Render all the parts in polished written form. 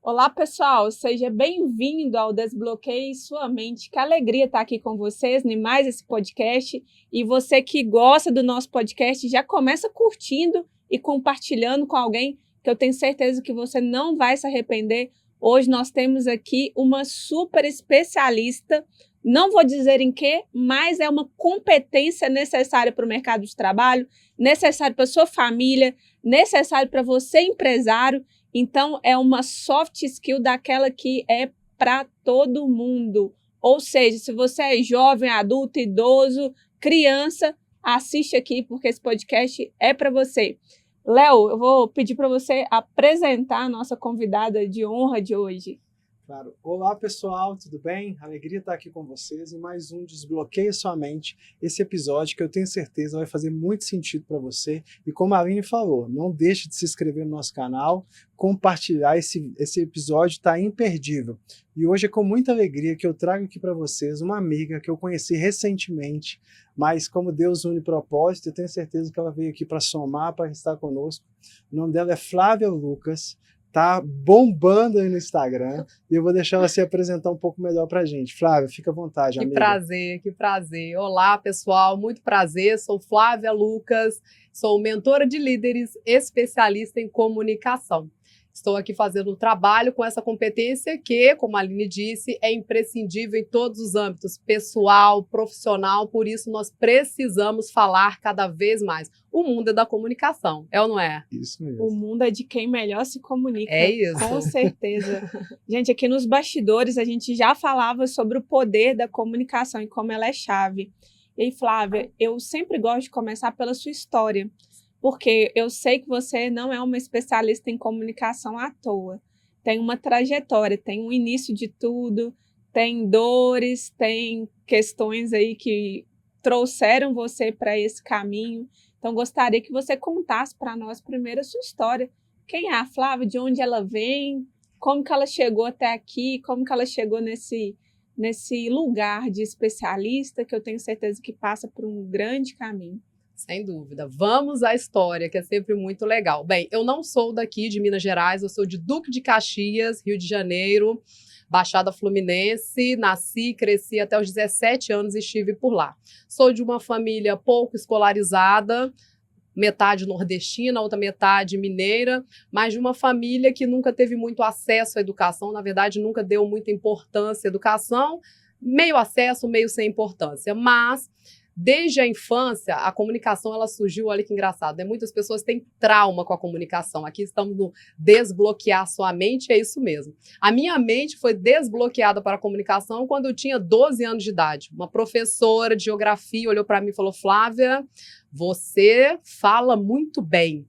Olá, pessoal, seja bem-vindo ao Desbloqueie Sua Mente. Que alegria estar aqui com vocês em mais esse podcast. E você que gosta do nosso podcast, já começa curtindo e compartilhando com alguém, que eu tenho certeza que você não vai se arrepender. Hoje nós temos aqui uma super especialista, não vou dizer em quê, mas é uma competência necessária para o mercado de trabalho, necessária para a sua família, necessária para você, empresário. Então, é uma soft skill daquela que é para todo mundo. Ou seja, se você é jovem, adulto, idoso, criança, assiste aqui, porque esse podcast é para você. Léo, eu vou pedir para você apresentar a nossa convidada de honra de hoje. Claro. Olá, pessoal, tudo bem? Alegria estar aqui com vocês em mais um Desbloqueia Sua Mente. Esse episódio que eu tenho certeza vai fazer muito sentido para você. E como a Aline falou, não deixe de se inscrever no nosso canal, compartilhar esse episódio, está imperdível. E hoje é com muita alegria que eu trago aqui para vocês uma amiga que eu conheci recentemente, mas como Deus une propósito, eu tenho certeza que ela veio aqui para somar, para estar conosco. O nome dela é Flávia Lucas. Tá bombando aí no Instagram e eu vou deixar ela se apresentar um pouco melhor pra gente. Flávia, fica à vontade, amiga. Que prazer, que prazer. Olá, pessoal, muito prazer. Sou Flávia Lucas, sou mentora de líderes, especialista em comunicação. Estou aqui fazendo um trabalho com essa competência que, como a Aline disse, é imprescindível em todos os âmbitos, pessoal, profissional, por isso nós precisamos falar cada vez mais. O mundo é da comunicação, é ou não é? Isso mesmo. O mundo é de quem melhor se comunica. É isso. Com certeza. Gente, aqui nos bastidores a gente já falava sobre o poder da comunicação e como ela é chave. E aí, Flávia, eu sempre gosto de começar pela sua história, porque eu sei que você não é uma especialista em comunicação à toa. Tem uma trajetória, tem um início de tudo, tem dores, tem questões aí que trouxeram você para esse caminho. Então, gostaria que você contasse para nós primeiro a sua história. Quem é a Flávia? De onde ela vem? Como que ela chegou até aqui? Como que ela chegou nesse lugar de especialista, que eu tenho certeza que passa por um grande caminho? Sem dúvida. Vamos à história, que é sempre muito legal. Bem, eu não sou daqui de Minas Gerais, eu sou de Duque de Caxias, Rio de Janeiro, Baixada Fluminense. Nasci, cresci até os 17 anos e estive por lá. Sou de uma família pouco escolarizada, metade nordestina, outra metade mineira, mas de uma família que nunca teve muito acesso à educação, na verdade, nunca deu muita importância à educação, meio acesso, meio sem importância, mas desde a infância, a comunicação ela surgiu, olha que engraçado, né? Muitas pessoas têm trauma com a comunicação. Aqui estamos no desbloquear sua mente, é isso mesmo. A minha mente foi desbloqueada para a comunicação quando eu tinha 12 anos de idade. Uma professora de geografia olhou para mim e falou: Flávia, você fala muito bem.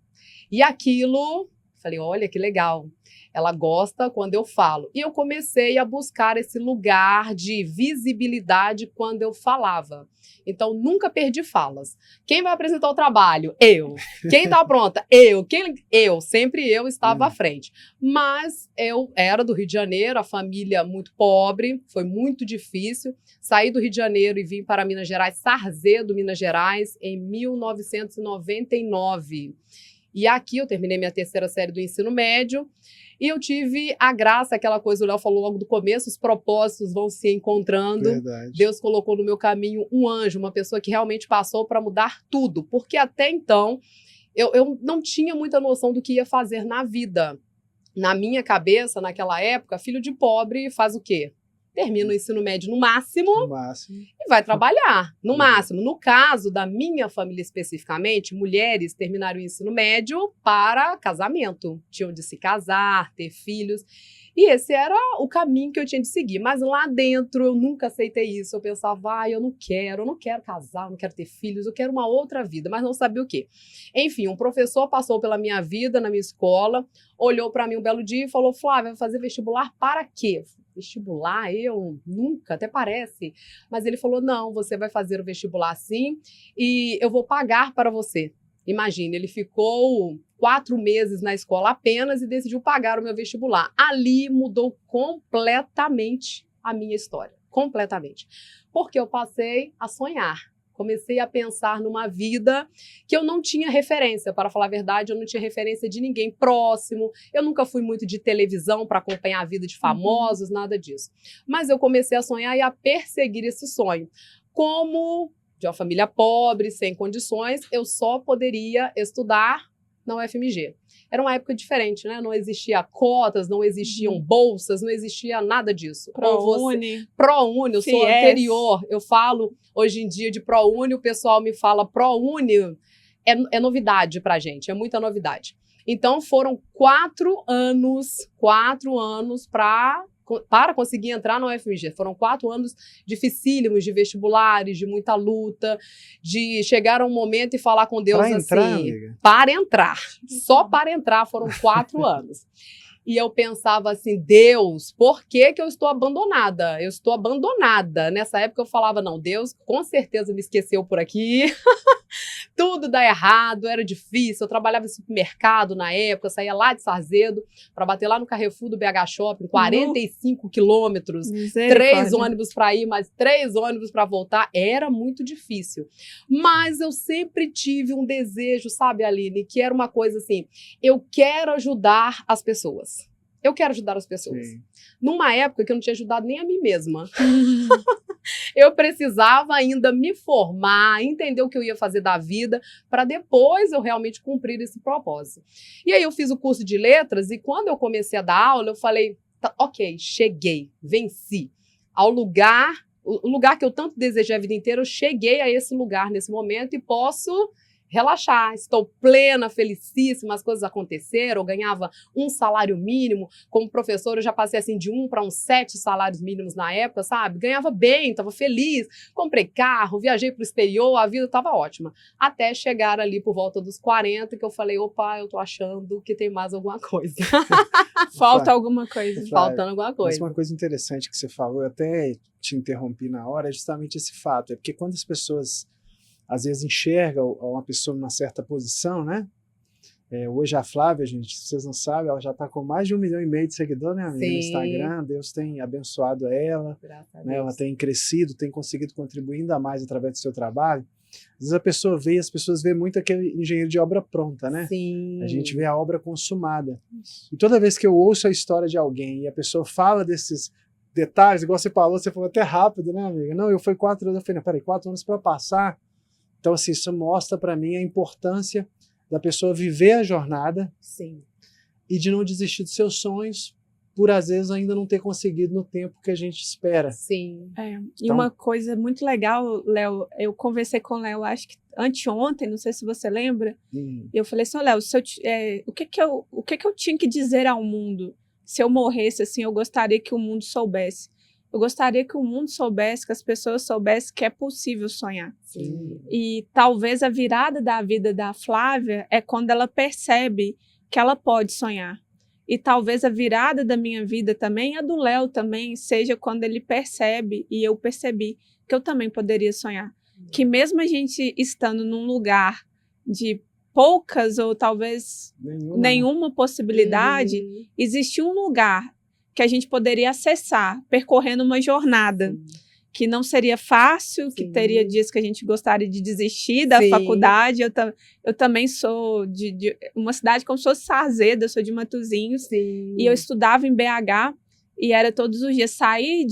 E aquilo, falei, olha que legal. Ela gosta quando eu falo. E eu comecei a buscar esse lugar de visibilidade quando eu falava. Então, nunca perdi falas. Quem vai apresentar o trabalho? Eu. Quem está pronta? Eu. Eu. Sempre eu estava à frente. Mas eu era do Rio de Janeiro, a família muito pobre, foi muito difícil. Saí do Rio de Janeiro e vim para Minas Gerais, Sarzedo, Minas Gerais, em 1999. E aqui eu terminei minha terceira série do ensino médio e eu tive a graça, aquela coisa, o Léo falou logo do começo, os propósitos vão se encontrando. Verdade. Deus colocou no meu caminho um anjo, uma pessoa que realmente passou para mudar tudo, porque até então eu não tinha muita noção do que ia fazer na vida. Na minha cabeça, naquela época, filho de pobre faz o quê? Termina o ensino médio no máximo e vai trabalhar, no máximo. No caso da minha família especificamente, mulheres terminaram o ensino médio para casamento. Tinham de se casar, ter filhos. E esse era o caminho que eu tinha de seguir. Mas lá dentro eu nunca aceitei isso. Eu pensava, eu não quero casar, eu não quero ter filhos, eu quero uma outra vida, mas não sabia o quê. Enfim, um professor passou pela minha vida, na minha escola, olhou para mim um belo dia e falou: Flávia, vai fazer vestibular para quê? Vestibular, eu nunca, até parece. Mas ele falou: não, você vai fazer o vestibular sim e eu vou pagar para você. Imagine, ele ficou 4 meses na escola apenas e decidiu pagar o meu vestibular. Ali mudou completamente a minha história. Completamente. Porque eu passei a sonhar. Comecei a pensar numa vida que eu não tinha referência. Para falar a verdade, eu não tinha referência de ninguém próximo. Eu nunca fui muito de televisão para acompanhar a vida de famosos, nada disso. Mas eu comecei a sonhar e a perseguir esse sonho. Como de uma família pobre, sem condições, eu só poderia estudar na UFMG. Era uma época diferente, né? Não existia cotas, não existiam bolsas, não existia nada disso. ProUni. ProUni, eu sou FIES. anterior. Eu falo hoje em dia de ProUni, o pessoal me fala ProUni, é novidade pra gente, é muita novidade. Então foram 4 anos para conseguir entrar na UFMG. Foram 4 anos dificílimos de vestibulares, de muita luta, de chegar a um momento e falar com Deus Pra entrar, assim, amiga? para entrar. Só para entrar foram 4 anos. E eu pensava assim, Deus, por que que eu estou abandonada? Eu estou abandonada. Nessa época eu falava, não, Deus com certeza me esqueceu por aqui. Tudo dá errado, era difícil. Eu trabalhava em supermercado na época, saía lá de Sarzedo para bater lá no Carrefour do BH Shopping, 45 quilômetros, 3 ônibus para ir, mais 3 ônibus para voltar. Era muito difícil. Mas eu sempre tive um desejo, sabe, Aline, que era uma coisa assim, eu quero ajudar as pessoas. Eu quero ajudar as pessoas. Sim. Numa época que eu não tinha ajudado nem a mim mesma. Eu precisava ainda me formar, entender o que eu ia fazer da vida, para depois eu realmente cumprir esse propósito. E aí eu fiz o curso de letras e quando eu comecei a dar aula, eu falei, tá, ok, cheguei, venci. O lugar que eu tanto desejei a vida inteira, eu cheguei a esse lugar nesse momento e posso relaxar, estou plena, felicíssima, as coisas aconteceram, eu ganhava um salário mínimo, como professora eu já passei assim de 1 para uns 7 salários mínimos na época, sabe? Ganhava bem, estava feliz, comprei carro, viajei para o exterior, a vida estava ótima. Até chegar ali por volta dos 40, que eu falei, opa, eu tô achando que tem mais alguma coisa. Falta alguma coisa. Faltando alguma Mas coisa. uma coisa interessante que você falou, eu até te interrompi na hora, é justamente esse fato, é porque quando as pessoas às vezes enxergam uma pessoa numa certa posição, né? Hoje a Flávia, gente, se vocês não sabem, ela já está com mais de 1,5 milhão de seguidores, né, amiga? No Instagram. Deus tem abençoado ela, né? Ela tem crescido, tem conseguido contribuir ainda mais através do seu trabalho. Às vezes as pessoas veem muito aquele engenheiro de obra pronta, né? Sim. A gente vê a obra consumada. E toda vez que eu ouço a história de alguém e a pessoa fala desses detalhes, igual você falou até rápido, né, amiga? Não, foi 4 anos, eu falei, não, peraí, 4 anos para passar. Então, assim, isso mostra para mim a importância da pessoa viver a jornada. Sim. E de não desistir dos seus sonhos por, às vezes, ainda não ter conseguido no tempo que a gente espera. Sim. E Então, uma coisa muito legal, Léo, eu conversei com o Léo, acho que anteontem, não sei se você lembra, eu falei assim, Léo, o que que eu tinha que dizer ao mundo? Se eu morresse, assim, eu gostaria que o mundo soubesse. Eu gostaria que o mundo soubesse, que as pessoas soubessem que é possível sonhar. Sim. E talvez a virada da vida da Flávia é quando ela percebe que ela pode sonhar. E talvez a virada da minha vida também, a do Léo também, seja quando ele percebe, e eu percebi, que eu também poderia sonhar. Que mesmo a gente estando num lugar de poucas ou talvez nenhuma possibilidade, existe um lugar que a gente poderia acessar, percorrendo uma jornada. Sim. Que não seria fácil, que teria dias que a gente gostaria de desistir da faculdade. Eu também sou de uma cidade como se fosse Sarzedo, eu sou de Matosinhos. Sim. E eu estudava em BH, e era todos os dias sair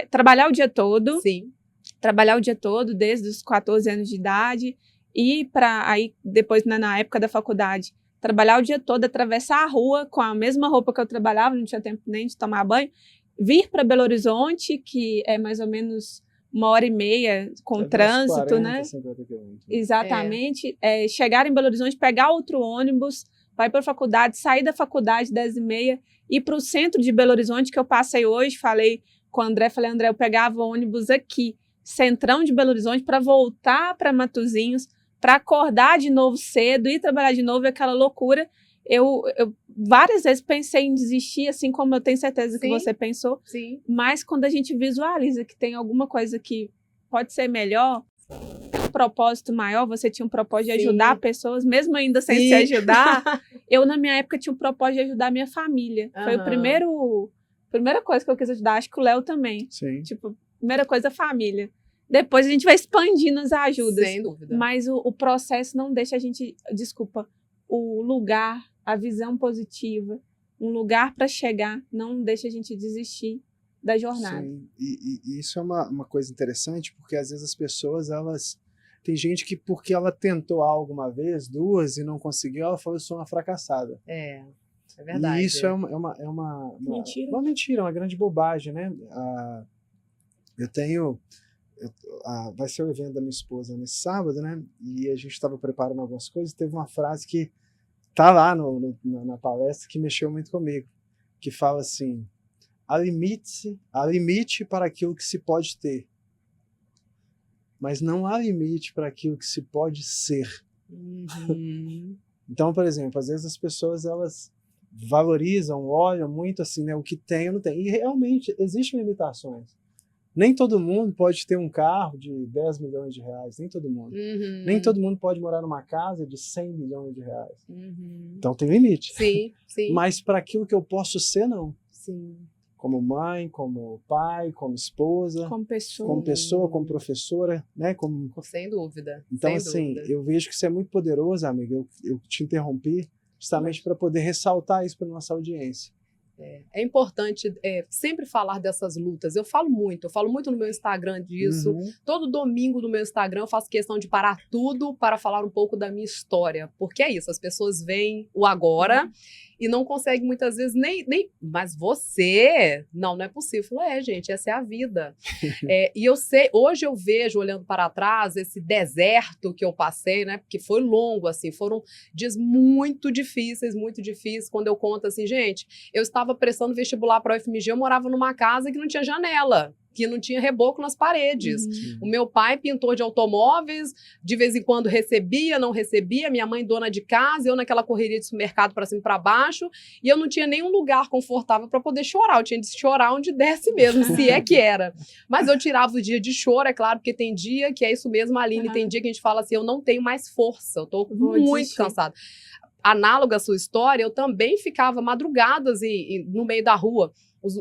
trabalhar o dia todo. Sim. Trabalhar o dia todo, desde os 14 anos de idade, e aí depois, na época da faculdade, trabalhar o dia todo, atravessar a rua com a mesma roupa que eu trabalhava, não tinha tempo nem de tomar banho, vir para Belo Horizonte, que é mais ou menos 1h30 com trânsito, 40, né? 50 quilômetros. Exatamente. Chegar em Belo Horizonte, pegar outro ônibus, vai para a faculdade, sair da faculdade 10h30, ir para o centro de Belo Horizonte, que eu passei hoje, falei com o André, André, eu pegava ônibus aqui, centrão de Belo Horizonte, para voltar para Matosinhos, para acordar de novo cedo e trabalhar de novo, aquela loucura. Eu várias vezes pensei em desistir, assim como eu tenho certeza que você pensou. Sim. Mas quando a gente visualiza que tem alguma coisa que pode ser melhor, um propósito maior, você tinha um propósito de ajudar pessoas, mesmo ainda sem se ajudar. Eu, na minha época, tinha um propósito de ajudar a minha família. Foi a primeira coisa que eu quis ajudar. Acho que o Léo também. Sim. Tipo, primeira coisa, a família. Depois a gente vai expandindo as ajudas. Sem dúvida. Mas o processo não deixa a gente, desculpa, o lugar, a visão positiva, um lugar para chegar, não deixa a gente desistir da jornada. Sim, e isso é uma coisa interessante, porque às vezes as pessoas, tem gente que porque ela tentou algo uma vez, duas, e não conseguiu, ela falou, eu sou uma fracassada. É verdade. E isso é uma Mentira. Uma mentira, uma grande bobagem, né? Vai ser o evento da minha esposa nesse sábado, né? E a gente estava preparando algumas coisas, teve uma frase que tá lá na palestra que mexeu muito comigo, que fala assim: há limite para aquilo que se pode ter, mas não há limite para aquilo que se pode ser. Uhum. Então, por exemplo, às vezes as pessoas elas valorizam, olham muito assim, né, o que tem ou não tem. E realmente existem limitações. Nem todo mundo pode ter um carro de 10 milhões de reais, nem todo mundo. Uhum. Nem todo mundo pode morar numa casa de 100 milhões de reais. Uhum. Então tem limite. Sim, sim. Mas para aquilo que eu posso ser, não. Sim. Como mãe, como pai, como esposa, Como pessoa. como professora, né? Sem dúvida. Então, sem assim, dúvida. eu vejo que isso é muito poderoso, amiga. Eu te interrompi justamente para poder ressaltar isso para nossa audiência. É importante sempre falar dessas lutas. Eu falo muito no meu Instagram disso. Uhum. Todo domingo no meu Instagram eu faço questão de parar tudo para falar um pouco da minha história. Porque é isso, as pessoas veem o agora e não conseguem muitas vezes nem mas você, não é possível. Eu falo, gente, essa é a vida. E eu sei, hoje eu vejo, olhando para trás, esse deserto que eu passei, né? Porque foi longo, assim, foram dias muito difíceis, quando eu conto assim, gente, eu estava prestando vestibular para a UFMG, eu morava numa casa que não tinha janela, que não tinha reboco nas paredes. O meu pai, pintor de automóveis, de vez em quando recebia, não recebia, minha mãe dona de casa, eu naquela correria de supermercado para cima e para baixo, e eu não tinha nenhum lugar confortável para poder chorar, eu tinha de chorar onde desse mesmo, se é que era. Mas eu tirava o dia de choro, é claro, porque tem dia que é isso mesmo, Aline, tem dia que a gente fala assim, eu não tenho mais força, eu tô muito cansada. Análoga à sua história, eu também ficava madrugadas no meio da rua.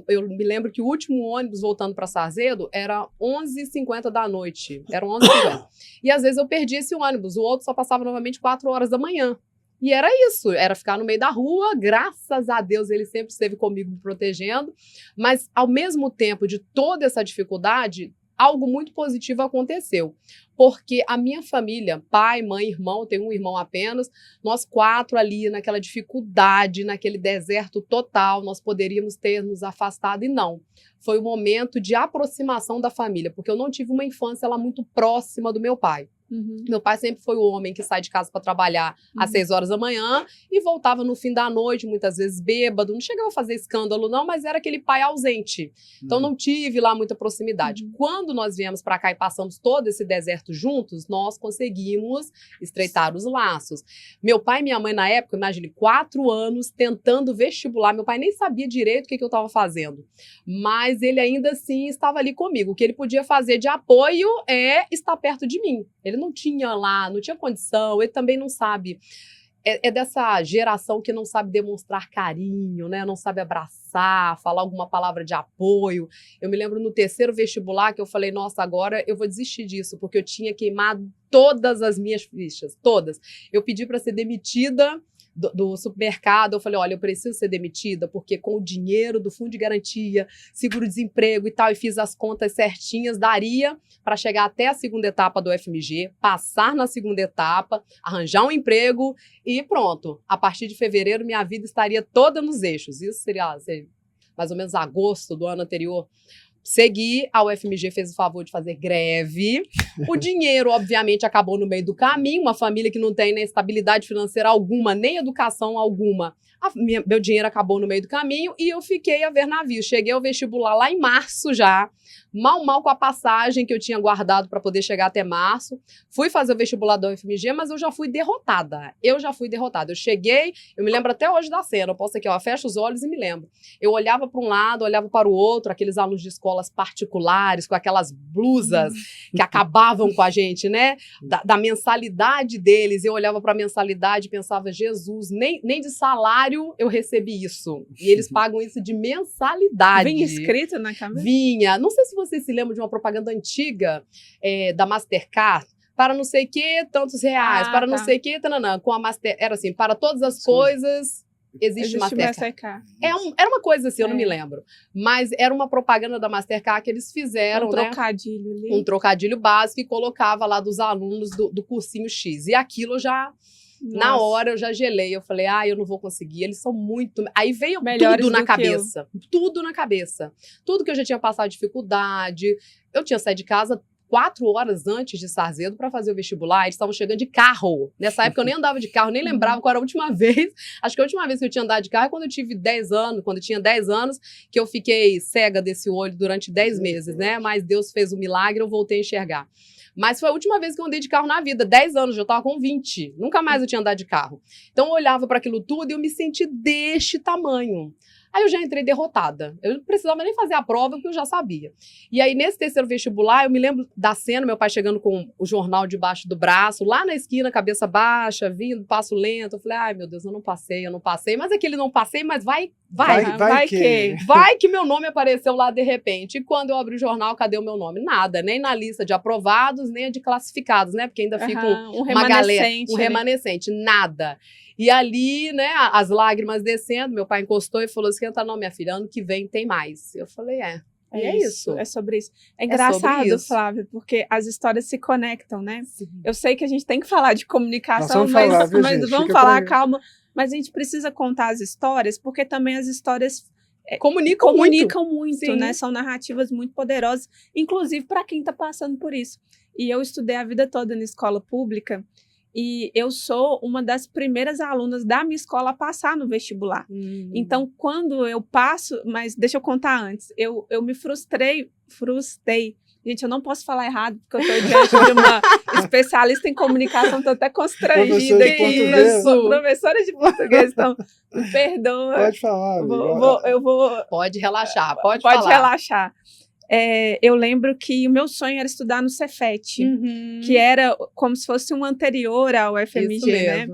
Eu me lembro que o último ônibus voltando para Sarzedo era 11h50 da noite. Era 11h50. E às vezes eu perdia esse ônibus. O outro só passava novamente 4 horas da manhã. E era isso, era ficar no meio da rua. Graças a Deus ele sempre esteve comigo me protegendo. Mas ao mesmo tempo de toda essa dificuldade, algo muito positivo aconteceu. Porque a minha família, pai, mãe, irmão, eu tenho um irmão apenas, nós 4 ali naquela dificuldade, naquele deserto total, nós poderíamos ter nos afastado e não. Foi um momento de aproximação da família, porque eu não tive uma infância lá muito próxima do meu pai. Meu pai sempre foi o homem que sai de casa para trabalhar às 6 horas da manhã e voltava no fim da noite, muitas vezes bêbado. Não chegava a fazer escândalo, não, mas era aquele pai ausente. Então não tive lá muita proximidade. Quando nós viemos para cá e passamos todo esse deserto juntos, nós conseguimos estreitar os laços. Meu pai e minha mãe, na época, imagine, 4 anos tentando vestibular. Meu pai nem sabia direito o que eu estava fazendo, mas ele ainda assim estava ali comigo. O que ele podia fazer de apoio é estar perto de mim. Ele não tinha lá, não tinha condição, ele também não sabe. É dessa geração que não sabe demonstrar carinho, né? Não sabe abraçar, falar alguma palavra de apoio. Eu me lembro no 3º vestibular que eu falei, nossa, agora eu vou desistir disso, porque eu tinha queimado todas as minhas fichas, todas. Eu pedi para ser demitida do supermercado, eu falei, olha, eu preciso ser demitida, porque com o dinheiro do fundo de garantia, seguro-desemprego e tal, e fiz as contas certinhas, daria para chegar até a 2ª etapa do UFMG, passar na 2ª etapa, arranjar um emprego e pronto. A partir de fevereiro, minha vida estaria toda nos eixos. Isso seria mais ou menos agosto do ano anterior. Segui, a UFMG fez o favor de fazer greve. O dinheiro, obviamente, acabou no meio do caminho. Uma família que não tem nem estabilidade financeira alguma, nem educação alguma. Meu dinheiro acabou no meio do caminho e eu fiquei a ver navios. Cheguei ao vestibular lá em março já, mal com a passagem que eu tinha guardado para poder chegar até março. Fui fazer o vestibular da UFMG, mas eu já fui derrotada. Eu cheguei, eu me lembro até hoje da cena. Eu posso aqui, fecho os olhos e me lembro. Eu olhava para um lado, olhava para o outro, aqueles alunos de escola escolas particulares, com aquelas blusas que acabavam com a gente, né? Da mensalidade deles. Eu olhava para a mensalidade e pensava, Jesus, nem de salário eu recebi isso. E eles pagam isso de mensalidade. Vinha escrito na camisa? Vinha. Não sei se vocês se lembram de uma propaganda antiga da Mastercard. Para não sei o que, tantos reais. Para não sei o que, tananã. Com a Master... Era assim, para todas as coisas... Existe Mastercard. Era uma coisa assim, eu não me lembro. Mas era uma propaganda da Mastercard que eles fizeram, um trocadilho ali. Um trocadilho básico e colocava lá dos alunos do cursinho X. E aquilo já, na hora, eu já gelei. Eu falei, eu não vou conseguir. Eles são muito... Aí veio tudo na cabeça. Tudo na cabeça. Tudo que eu já tinha passado dificuldade. Eu tinha saído de casa 4 horas antes de Sarzedo para fazer o vestibular, eles estavam chegando de carro. Nessa época eu nem andava de carro, nem lembrava qual era a última vez. Acho que a última vez que eu tinha andado de carro é quando eu tive 10 anos, quando eu tinha 10 anos, que eu fiquei cega desse olho durante 10 meses, né? Mas Deus fez o milagre, eu voltei a enxergar. Mas foi a última vez que eu andei de carro na vida, 10 anos, eu estava com 20. Nunca mais eu tinha andado de carro. Então eu olhava para aquilo tudo e eu me senti deste tamanho. Aí eu já entrei derrotada. Eu não precisava nem fazer a prova, porque eu já sabia. E aí, nesse terceiro vestibular, eu me lembro da cena, meu pai chegando com o jornal debaixo do braço, lá na esquina, cabeça baixa, vindo, passo lento. Eu falei, ai, meu Deus, eu não passei. Mas aquele não passei, mas vai que meu nome apareceu lá de repente. E quando eu abri o jornal, cadê o meu nome? Nada, nem na lista de aprovados, nem a de classificados, né? Porque ainda fica uma galera, um remanescente, nada. E ali, né, as lágrimas descendo, meu pai encostou e falou, esquenta não, minha filha, ano que vem tem mais. Eu falei, é isso. É sobre isso. É engraçado, Flávia, porque as histórias se conectam, né? Sim. Eu sei que a gente tem que falar de comunicação, mas vamos falar, calma. Mas a gente precisa contar as histórias, porque também as histórias comunicam muito, né? São narrativas muito poderosas, inclusive para quem está passando por isso. E eu estudei a vida toda na escola pública, e eu sou uma das primeiras alunas da minha escola a passar no vestibular. Então, quando eu passo... Mas deixa eu contar antes. Eu me frustrei. Gente, eu não posso falar errado, porque eu estou diante de uma especialista em comunicação, estou até constrangida aqui. Eu sou professora de português, então me perdoa. Pode falar. Pode relaxar, pode relaxar. Eu lembro que o meu sonho era estudar no Cefet, que era como se fosse um anterior ao FMG, né?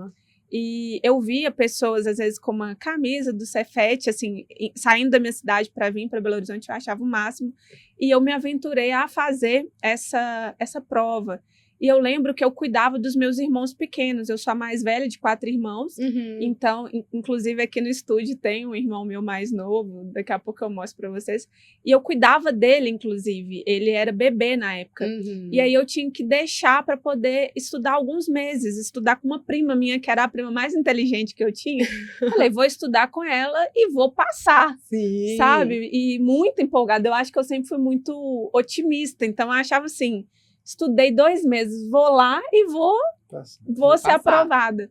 E eu via pessoas, às vezes, com uma camisa do Cefet, assim, saindo da minha cidade para vir para Belo Horizonte, eu achava o máximo. E eu me aventurei a fazer essa prova. E eu lembro que eu cuidava dos meus irmãos pequenos. Eu sou a mais velha de 4 irmãos. Então, inclusive aqui no estúdio tem um irmão meu mais novo. Daqui a pouco eu mostro para vocês. E eu cuidava dele, inclusive. Ele era bebê na época. E aí eu tinha que deixar para poder estudar alguns meses. Estudar com uma prima minha, que era a prima mais inteligente que eu tinha. Falei, vou estudar com ela e vou passar. Sim. Sabe? E muito empolgada. Eu acho que eu sempre fui muito otimista. Então, eu achava assim... Estudei 2 meses, vou lá e vou ser aprovada.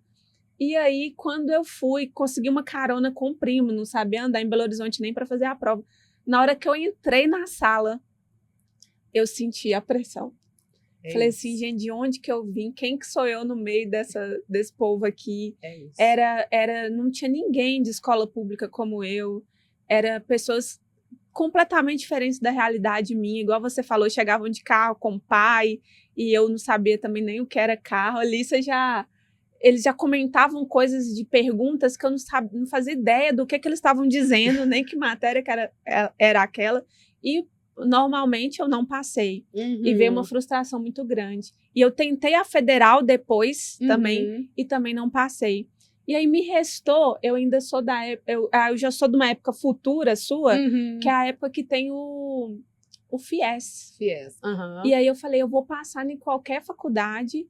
E aí, quando eu fui, consegui uma carona com o primo, não sabia andar em Belo Horizonte nem para fazer a prova. Na hora que eu entrei na sala, eu senti a pressão. Falei assim, gente, de onde que eu vim? Quem que sou eu no meio desse povo aqui? Não tinha ninguém de escola pública como eu. Era pessoas completamente diferentes da realidade minha, igual você falou, chegavam de carro com o pai, e eu não sabia também nem o que era carro. Ali eles já comentavam coisas de perguntas que eu não fazia ideia do que eles estavam dizendo, nem que matéria que era aquela, e normalmente eu não passei, e veio uma frustração muito grande. E eu tentei a federal depois também, e também não passei. E aí me restou, eu ainda sou eu já sou de uma época futura sua, que é a época que tem o FIES. E aí eu falei, eu vou passar em qualquer faculdade,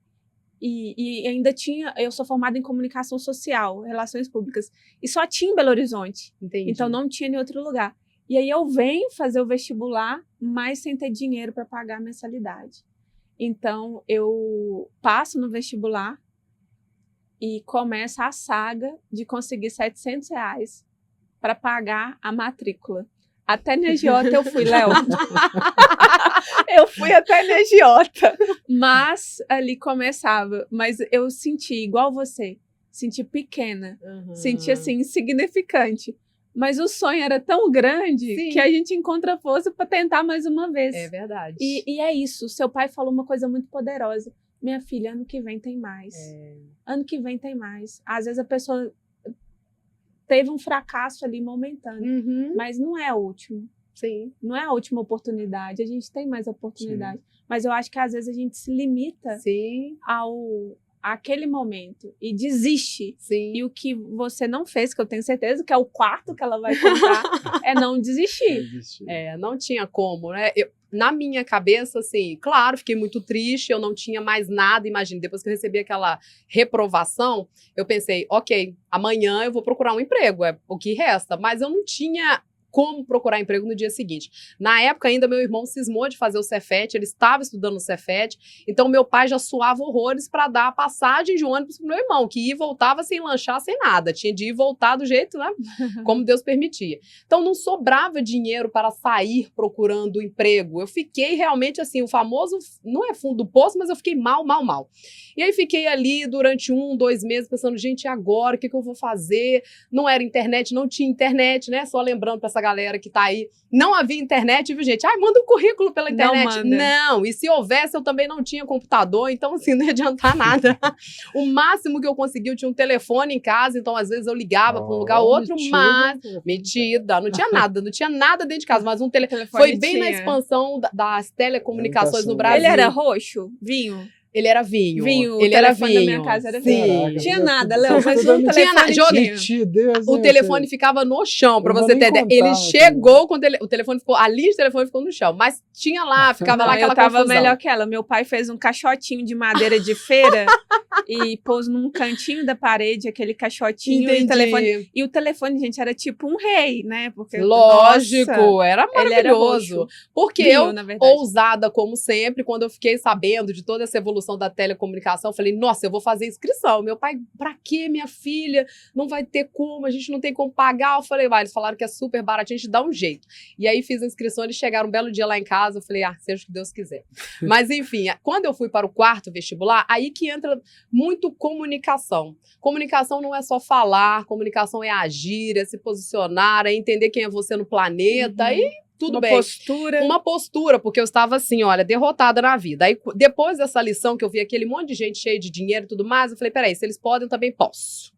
e ainda eu sou formada em comunicação social, relações públicas, e só tinha em Belo Horizonte. Entendi. Então não tinha em outro lugar. E aí eu venho fazer o vestibular, mas sem ter dinheiro para pagar a mensalidade. Então eu passo no vestibular, e começa a saga de conseguir R$700 para pagar a matrícula. Até na agiota eu fui, Léo. Eu fui até na agiota. Mas ali começava. Mas eu senti, igual você, senti pequena. Senti assim, insignificante. Mas o sonho era tão grande Sim. que a gente encontra força para tentar mais uma vez. É verdade. E é isso. Seu pai falou uma coisa muito poderosa. Minha filha, ano que vem tem mais. Ano que vem tem mais. Às vezes a pessoa teve um fracasso ali momentâneo, mas não é o último. Sim. Não é a última oportunidade. A gente tem mais oportunidade. Mas eu acho que às vezes a gente se limita àquele momento e desiste. Sim. E o que você não fez, que eu tenho certeza que é o quarto que ela vai contar, é não desistir. Não tinha como, né? Na minha cabeça, assim, claro, fiquei muito triste, eu não tinha mais nada, imagina, depois que eu recebi aquela reprovação, eu pensei, ok, amanhã eu vou procurar um emprego, é o que resta, mas eu não tinha como procurar emprego no dia seguinte. Na época ainda meu irmão cismou de fazer o Cefet, ele estava estudando no Cefet, então meu pai já suava horrores para dar a passagem de ônibus pro meu irmão, que ia e voltava sem lanchar, sem nada, tinha de ir e voltar do jeito, né, como Deus permitia. Então não sobrava dinheiro para sair procurando emprego, eu fiquei realmente assim, o famoso, não é fundo do poço, mas eu fiquei mal. E aí fiquei ali durante 1, 2 meses pensando, gente, e agora, o que eu vou fazer? Não era internet, não tinha internet, né, só lembrando para essa galera que tá aí, não havia internet, viu, gente? Manda um currículo pela internet. Não, e se houvesse, eu também não tinha computador, então, assim, não ia adiantar nada. O máximo que eu consegui, eu tinha um telefone em casa, então, às vezes, eu ligava para um lugar ou outro, mas... Mentira, não tinha nada dentro de casa, mas um telefone... Foi bem na expansão das telecomunicações no Brasil. Ele era roxo? Vinho? Ele era vinho. Ele era vinho. Da minha casa era vinho. Caraca, tinha nada, Léo, mas um telefone tinha. O telefone ficava no chão, pra você ter ideia. Ele chegou, quando o telefone ficou, a linha de telefone ficou no chão, mas tinha lá, ficava lá aquela confusão. Eu tava melhor que ela. Meu pai fez um caixotinho de madeira de feira e pôs num cantinho da parede aquele caixotinho e o telefone. E o telefone, gente, era tipo um rei, né? Porque, lógico, nossa, era maravilhoso. Porque vinho, ousada como sempre, quando eu fiquei sabendo de toda essa evolução da telecomunicação, eu falei, nossa, eu vou fazer inscrição. Meu pai, pra quê, minha filha? Não vai ter como, a gente não tem como pagar. Eu falei, vai, eles falaram que é super baratinho, a gente dá um jeito. E aí fiz a inscrição, eles chegaram um belo dia lá em casa, eu falei, seja o que Deus quiser. Mas enfim, quando eu fui para o quarto vestibular, aí que entra muito comunicação. Comunicação não é só falar, comunicação é agir, é se posicionar, é entender quem é você no planeta e tudo bem. Uma postura, porque eu estava assim, olha, derrotada na vida. Aí, depois dessa lição que eu vi aquele monte de gente cheia de dinheiro e tudo mais, eu falei, peraí, se eles podem, eu também posso.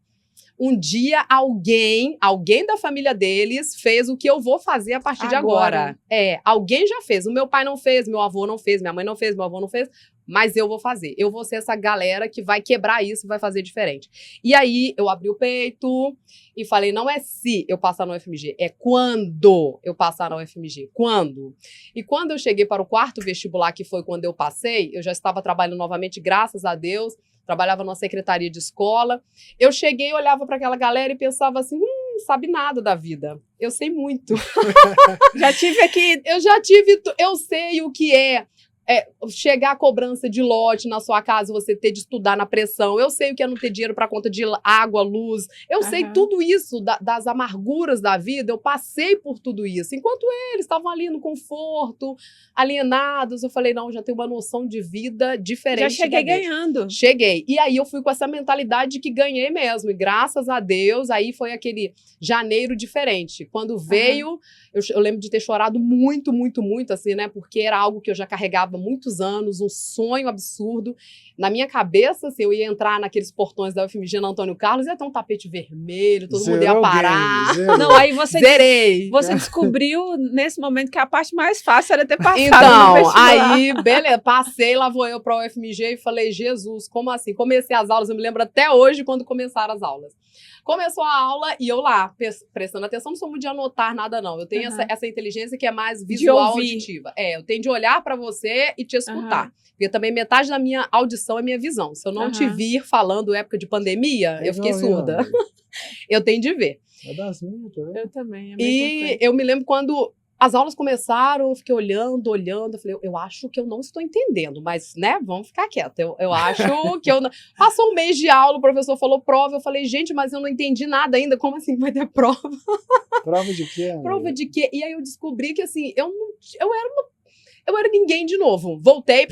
Um dia, alguém da família deles fez o que eu vou fazer a partir de agora. Alguém já fez. O meu pai não fez, meu avô não fez, minha mãe não fez, meu avô não fez. Mas eu vou fazer. Eu vou ser essa galera que vai quebrar isso e vai fazer diferente. E aí, eu abri o peito e falei, não é se eu passar no UFMG, é quando eu passar na UFMG. Quando? E quando eu cheguei para o quarto vestibular, que foi quando eu passei, eu já estava trabalhando novamente, graças a Deus, trabalhava numa secretaria de escola. Eu cheguei, olhava para aquela galera e pensava assim, não sabe nada da vida. Eu sei muito. Eu sei o que é chegar a cobrança de lote na sua casa, você ter de estudar na pressão. Eu sei o que é não ter dinheiro para conta de água, luz. Eu sei tudo isso das amarguras da vida. Eu passei por tudo isso. Enquanto eles estavam ali no conforto, alienados, eu falei, não, já tenho uma noção de vida diferente. Já cheguei ganhando. Cheguei. E aí eu fui com essa mentalidade de que ganhei mesmo. E graças a Deus, aí foi aquele janeiro diferente. Quando veio, eu lembro de ter chorado muito, assim, né? Porque era algo que eu já carregava muitos anos, um sonho absurdo. Na minha cabeça, assim, eu ia entrar naqueles portões da UFMG na Antônio Carlos, ia ter um tapete vermelho, todo mundo ia parar. Não, aí você zerei. Você descobriu nesse momento que a parte mais fácil era ter passado então, no vestibular. Aí, beleza, passei, lá vou eu para a UFMG e falei, Jesus, como assim? Comecei as aulas, eu me lembro até hoje quando começaram as aulas. Começou a aula e eu lá, prestando atenção, não sou muito de anotar nada, não. Eu tenho essa inteligência que é mais visual, auditiva. Eu tenho de olhar para você e te escutar. Porque também metade da minha audição é minha visão. Se eu não te vir falando época de pandemia, eu fiquei surda. Eu tenho de ver. É das minhas também. Eu também. E eu me lembro quando as aulas começaram, eu fiquei olhando, eu falei, eu acho que eu não estou entendendo, mas, né, vamos ficar quieta, eu acho que eu não... Passou um mês de aula, o professor falou prova, eu falei, gente, mas eu não entendi nada ainda, como assim vai ter prova? Prova de quê? Prova de quê? E aí eu descobri que, assim, eu eu era ninguém de novo. Voltei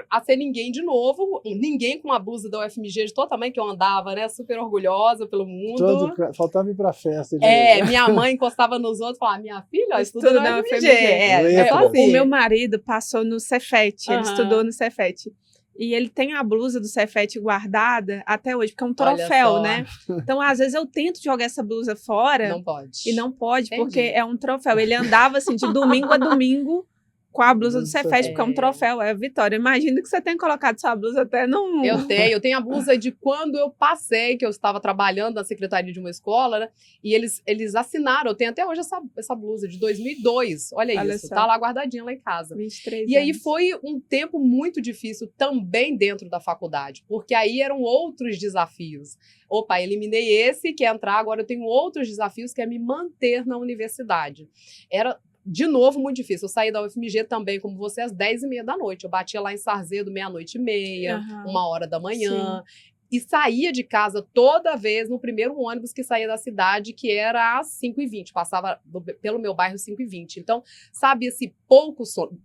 a ser ninguém de novo. Ninguém com uma blusa da UFMG de todo tamanho que eu andava, né? Super orgulhosa pelo mundo. Faltava ir pra festa. Minha mãe encostava nos outros e falava, minha filha, estuda na UFMG. Assim. O meu marido passou no Cefet, ele estudou no Cefet. E ele tem a blusa do Cefet guardada até hoje, porque é um troféu, né? Então, às vezes, eu tento jogar essa blusa fora. Não pode. E não pode, porque é um troféu. Ele andava, assim, de domingo a domingo com a blusa do Cefet, porque é um troféu, é vitória. Imagina que você tenha colocado sua blusa até no... Eu tenho a blusa de quando eu passei, que eu estava trabalhando na secretaria de uma escola, né? E eles assinaram, eu tenho até hoje essa blusa de 2002, olha isso, só. Tá lá guardadinha lá em casa. 23 e anos. aí foi um tempo muito difícil também dentro da faculdade, porque aí eram outros desafios. Opa, eliminei esse, que é entrar, agora eu tenho outros desafios, que é me manter na universidade. Era... De novo, muito difícil. Eu saí da UFMG também, como você, às 10h30 da noite. Eu batia lá em Sarzedo, 00:30, 1h da manhã. Sim. E saía de casa toda vez no primeiro ônibus que saía da cidade, que era às 5h20. Passava pelo meu bairro 5h20. Então, sabe, esse pouco sono.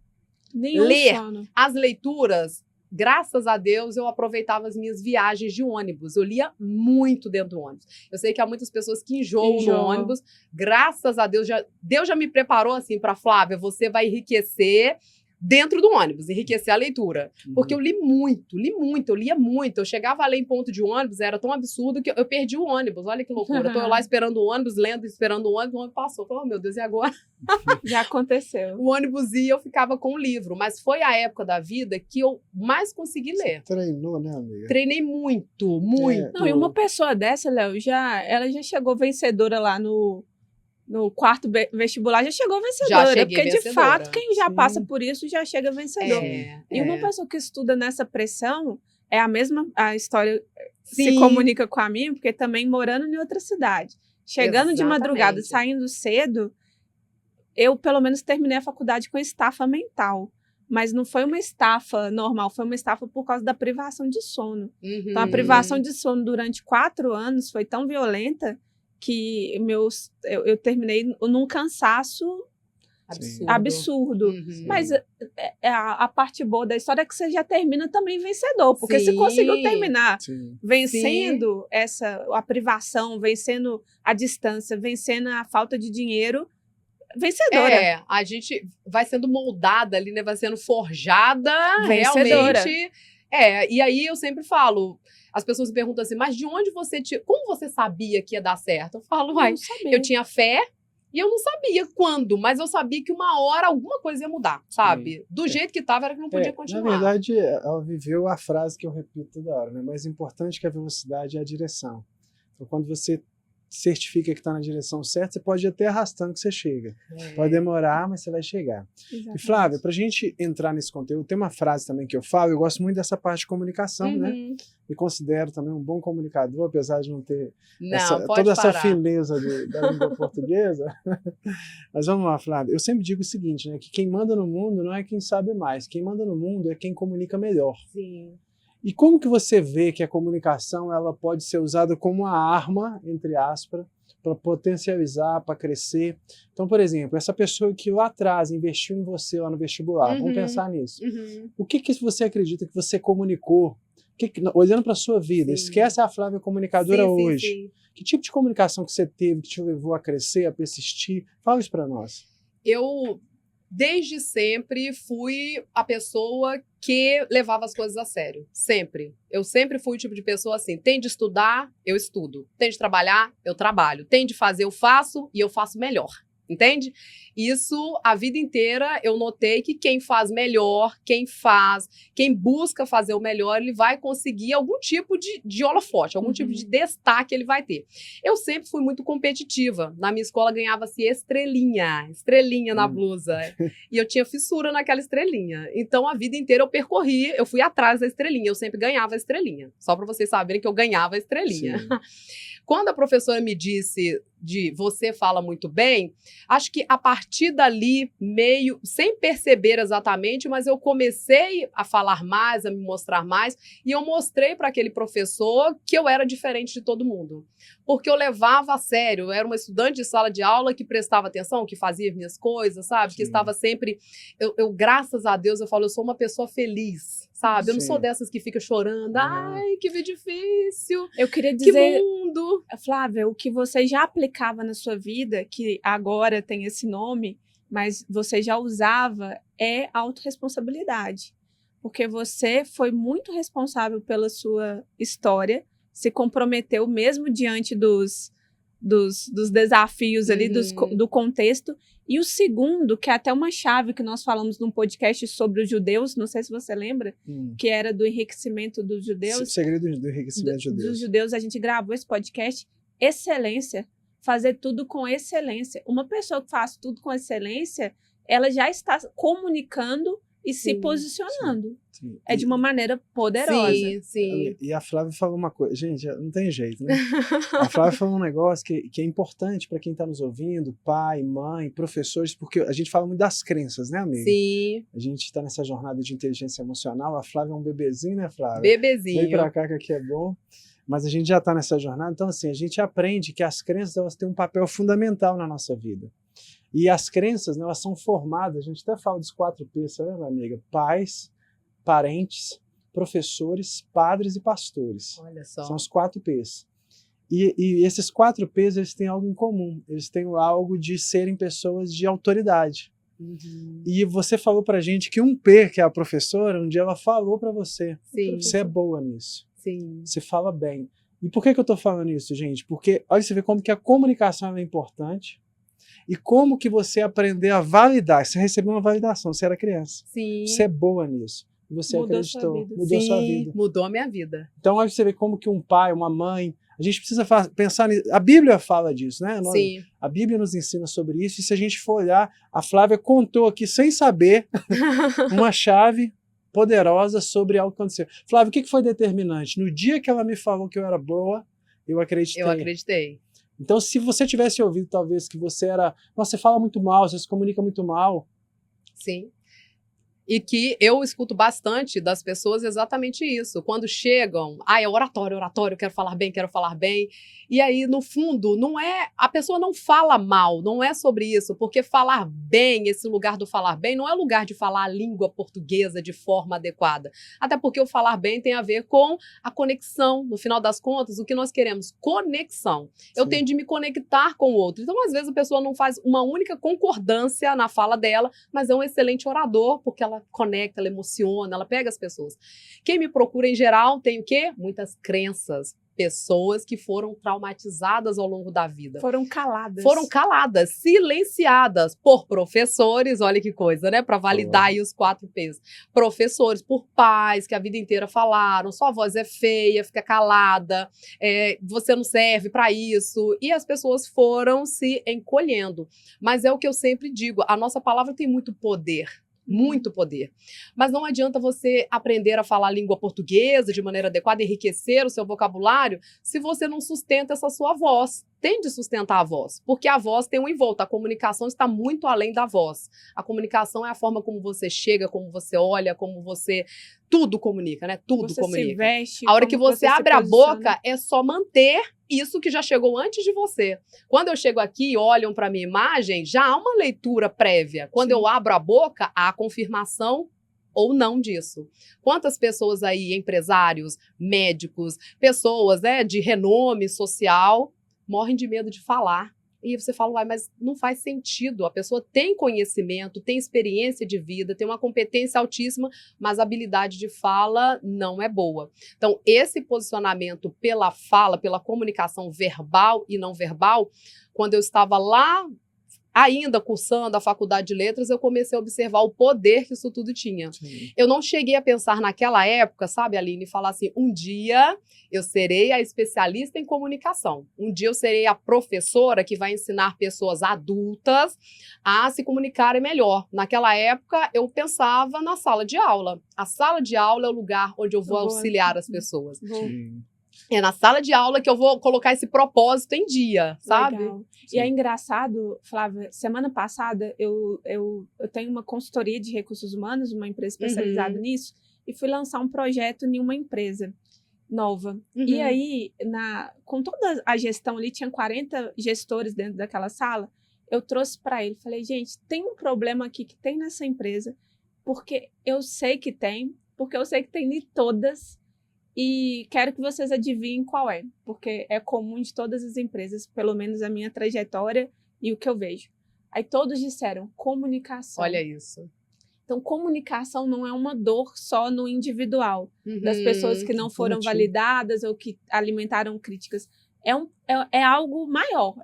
Nenhum sono. As leituras... Graças a Deus, eu aproveitava as minhas viagens de ônibus. Eu lia muito dentro do ônibus. Eu sei que há muitas pessoas que enjoam no ônibus. Graças a Deus, Deus já me preparou assim para Flávia, você vai enriquecer dentro do ônibus, enriquecer a leitura. Porque eu li muito, eu lia muito. Eu chegava a ler em ponto de ônibus, era tão absurdo que eu perdi o ônibus. Olha que loucura. Eu tô lá esperando o ônibus, lendo, esperando o ônibus passou. Oh, meu Deus, e agora? Já aconteceu. O ônibus ia, eu ficava com o livro. Mas foi a época da vida que eu mais consegui ler. Você treinou, né, amiga? Treinei muito. Não, e uma pessoa dessa, Léo, ela já chegou vencedora lá no quarto vestibular, já chegou vencedora. Porque, vencedora. De fato, quem já passa por isso já chega vencedor. E uma pessoa que estuda nessa pressão, é a história se comunica com a minha, porque também morando em outra cidade, chegando de madrugada, saindo cedo, eu, pelo menos, terminei a faculdade com estafa mental. Mas não foi uma estafa normal, foi uma estafa por causa da privação de sono. Então, a privação de sono durante 4 anos foi tão violenta que eu terminei num cansaço absurdo. Mas a parte boa da história é que você já termina também vencedor, porque se conseguiu terminar vencendo a privação, vencendo a distância, vencendo a falta de dinheiro, vencedora. A gente vai sendo moldada ali, né? Vai sendo forjada vencedora. Realmente. E aí eu sempre falo, as pessoas me perguntam assim, mas de onde como você sabia que ia dar certo? Eu falo, eu tinha fé e eu não sabia quando, mas eu sabia que uma hora alguma coisa ia mudar, sabe? Do jeito que estava era que não podia continuar. Na verdade, ela viveu a frase que eu repito toda hora, né? Mais importante que a velocidade é a direção. Então, quando você certifica que está na direção certa, você pode ir até arrastando que você chega. Pode demorar, mas você vai chegar. Exatamente. E Flávia, para a gente entrar nesse conteúdo, tem uma frase também que eu falo, eu gosto muito dessa parte de comunicação, né? Me considero também um bom comunicador, apesar de não ter toda essa fineza da língua portuguesa. Mas vamos lá, Flávia. Eu sempre digo o seguinte, né? Que quem manda no mundo não é quem sabe mais. Quem manda no mundo é quem comunica melhor. Sim. E como que você vê que a comunicação ela pode ser usada como uma arma, entre aspas, para potencializar, para crescer? Então, por exemplo, essa pessoa que lá atrás investiu em você lá no vestibular, vamos pensar nisso. O que você acredita que você comunicou? Olhando para a sua vida, esquece a Flávia comunicadora hoje. Que tipo de comunicação que você teve que te levou a crescer, a persistir? Fala isso para nós. Eu, desde sempre, fui a pessoa que levava as coisas a sério. Sempre. Eu sempre fui o tipo de pessoa assim, tem de estudar, eu estudo. Tem de trabalhar, eu trabalho. Tem de fazer, eu faço e eu faço melhor. Entende? Isso, a vida inteira, eu notei que quem faz melhor, quem busca fazer o melhor, ele vai conseguir algum tipo de holofote, algum tipo de destaque ele vai ter. Eu sempre fui muito competitiva. Na minha escola ganhava-se estrelinha na blusa. E eu tinha fissura naquela estrelinha. Então, a vida inteira eu fui atrás da estrelinha. Eu sempre ganhava a estrelinha. Só para vocês saberem que eu ganhava a estrelinha. Quando a professora me disse de você fala muito bem, acho que a partir dali, meio, sem perceber exatamente, mas eu comecei a falar mais, a me mostrar mais, e eu mostrei para aquele professor que eu era diferente de todo mundo. Porque eu levava a sério, eu era uma estudante de sala de aula que prestava atenção, que fazia as minhas coisas, sabe? Sim. Que estava sempre... graças a Deus, eu falo, eu sou uma pessoa feliz, sabe? Eu não sou dessas que fica chorando, ai, que vida difícil, Eu queria que dizer, mundo. Flávia, o que você já aplicava na sua vida, que agora tem esse nome, mas você já usava, é autorresponsabilidade. Porque você foi muito responsável pela sua história, se comprometeu mesmo diante dos desafios ali, do contexto. E o segundo, que é até uma chave que nós falamos num podcast sobre os judeus, não sei se você lembra, que era do enriquecimento dos judeus. Segredo do enriquecimento dos judeus, a gente gravou esse podcast. Excelência, fazer tudo com excelência. Uma pessoa que faz tudo com excelência, ela já está comunicando e se posicionando. Sim. É de uma maneira poderosa. Sim. E a Flávia falou uma coisa, gente, não tem jeito, né? A Flávia falou um negócio que é importante para quem está nos ouvindo, pai, mãe, professores, porque a gente fala muito das crenças, né, amiga? Sim. A gente está nessa jornada de inteligência emocional, a Flávia é um bebezinho, né, Flávia? Bebezinho. Vem pra cá que aqui é bom. Mas a gente já está nessa jornada, então assim, a gente aprende que as crenças elas têm um papel fundamental na nossa vida. E as crenças, né, elas são formadas, a gente até fala dos 4 P's, você lembra, amiga? Pais, parentes, professores, padres e pastores. Olha só. São os 4 P's. E esses 4 P's, eles têm algo em comum. Eles têm algo de serem pessoas de autoridade. E você falou pra gente que um P, que é a professora, um dia ela falou pra você. Sim. Você é boa nisso. Sim. Você fala bem. E por que eu tô falando isso, gente? Porque, olha, você vê como que a comunicação é importante. E como que você aprender a validar. Você recebeu uma validação, você era criança. Sim. Você é boa nisso. E você acreditou. Mudou sua vida. Mudou a minha vida. Então, olha, você vê como que um pai, uma mãe... A gente precisa pensar nisso. A Bíblia fala disso, né? Sim. A Bíblia nos ensina sobre isso. E se a gente for olhar, a Flávia contou aqui, sem saber, uma chave poderosa sobre algo que aconteceu. Flávia, o que foi determinante? No dia que ela me falou que eu era boa, eu acreditei. Eu acreditei. Então, se você tivesse ouvido, talvez, que você era... Nossa, você fala muito mal, você se comunica muito mal. Sim. E que eu escuto bastante das pessoas exatamente isso. Quando chegam, é oratório, quero falar bem. E aí, no fundo, não é... A pessoa não fala mal, não é sobre isso. Porque falar bem, esse lugar do falar bem, não é lugar de falar a língua portuguesa de forma adequada. Até porque o falar bem tem a ver com a conexão. No final das contas, o que nós queremos? Conexão. Eu tenho de me conectar com o outro. Então, às vezes, a pessoa não faz uma única concordância na fala dela, mas é um excelente orador, porque ela conecta, ela emociona, ela pega as pessoas. Quem me procura em geral tem o quê? Muitas crenças. Pessoas que foram traumatizadas ao longo da vida. Foram caladas. Foram caladas, silenciadas por professores, olha que coisa, né? Para validar aí os 4 P's. Professores, por pais que a vida inteira falaram, sua voz é feia, fica calada, você não serve para isso. E as pessoas foram se encolhendo. Mas é o que eu sempre digo, a nossa palavra tem muito poder. Muito poder. Mas não adianta você aprender a falar a língua portuguesa de maneira adequada, enriquecer o seu vocabulário, se você não sustenta essa sua voz. Tem de sustentar a voz, porque a voz tem um envolto. A comunicação está muito além da voz. A comunicação é a forma como você chega, como você olha, como você... Tudo comunica, né? Tudo você comunica. Se veste, a hora que você abre a boca, é só manter isso que já chegou antes de você. Quando eu chego aqui e olham para minha imagem, já há uma leitura prévia. Quando eu abro a boca, há a confirmação ou não disso. Quantas pessoas aí, empresários, médicos, pessoas, né, de renome social, morrem de medo de falar. E você fala, mas não faz sentido. A pessoa tem conhecimento, tem experiência de vida, tem uma competência altíssima, mas a habilidade de fala não é boa. Então, esse posicionamento pela fala, pela comunicação verbal e não verbal, quando eu estava lá, ainda cursando a faculdade de letras, eu comecei a observar o poder que isso tudo tinha. Sim. Eu não cheguei a pensar naquela época, sabe, Aline, falar assim, um dia eu serei a especialista em comunicação. Um dia eu serei a professora que vai ensinar pessoas adultas a se comunicarem melhor. Naquela época, eu pensava na sala de aula. A sala de aula é o lugar onde eu vou auxiliar as pessoas. Sim. É na sala de aula que eu vou colocar esse propósito em dia, sabe? Legal. E é engraçado, Flávia, semana passada eu tenho uma consultoria de recursos humanos, uma empresa especializada nisso, e fui lançar um projeto em uma empresa nova. E aí, com toda a gestão ali, tinha 40 gestores dentro daquela sala, eu trouxe para ele, falei, gente, tem um problema aqui que tem nessa empresa, porque eu sei que tem em todas, e quero que vocês adivinhem qual é, porque é comum de todas as empresas, pelo menos a minha trajetória e o que eu vejo. Aí todos disseram comunicação. Olha isso. Então, comunicação não é uma dor só no individual, das pessoas que não foram validadas ou que alimentaram críticas. É algo maior,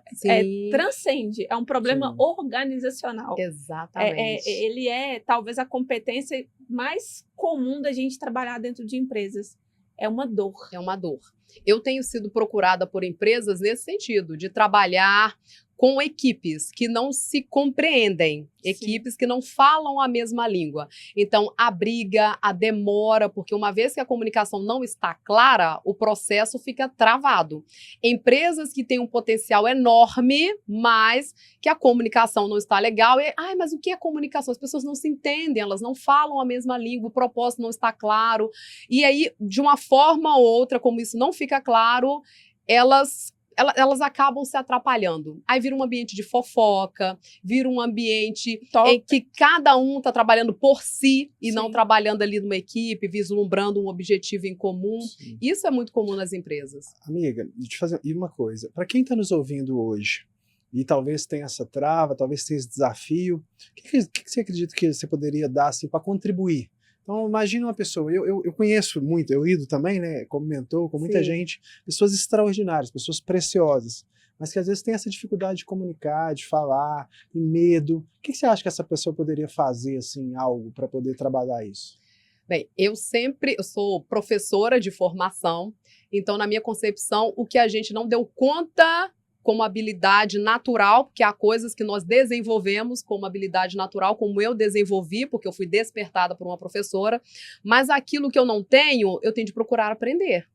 transcende, é um problema organizacional. Exatamente. Ele é talvez a competência mais comum da gente trabalhar dentro de empresas. É uma dor. É uma dor. Eu tenho sido procurada por empresas nesse sentido, de trabalhar com equipes que não se compreendem, equipes que não falam a mesma língua. Então, a briga, a demora, porque uma vez que a comunicação não está clara, o processo fica travado. Empresas que têm um potencial enorme, mas que a comunicação não está legal. Mas o que é comunicação? As pessoas não se entendem, elas não falam a mesma língua, o propósito não está claro. E aí, de uma forma ou outra, como isso não fica claro, elas acabam se atrapalhando. Aí vira um ambiente de fofoca, vira um ambiente em que cada um está trabalhando por si e não trabalhando ali numa equipe, vislumbrando um objetivo em comum. Sim. Isso é muito comum nas empresas. Amiga, deixa eu te fazer uma coisa. Para quem está nos ouvindo hoje e talvez tenha essa trava, talvez tenha esse desafio, o que você acredita que você poderia dar assim, para contribuir? Então, imagina uma pessoa, eu conheço muito, eu lido também, né, como mentor, com muita gente, pessoas extraordinárias, pessoas preciosas, mas que às vezes tem essa dificuldade de comunicar, de falar, tem medo. O que você acha que essa pessoa poderia fazer, assim, algo para poder trabalhar isso? Bem, eu sou professora de formação, então, na minha concepção, o que a gente não deu conta como habilidade natural, porque há coisas que nós desenvolvemos como habilidade natural, como eu desenvolvi, porque eu fui despertada por uma professora, mas aquilo que eu não tenho, eu tenho de procurar aprender.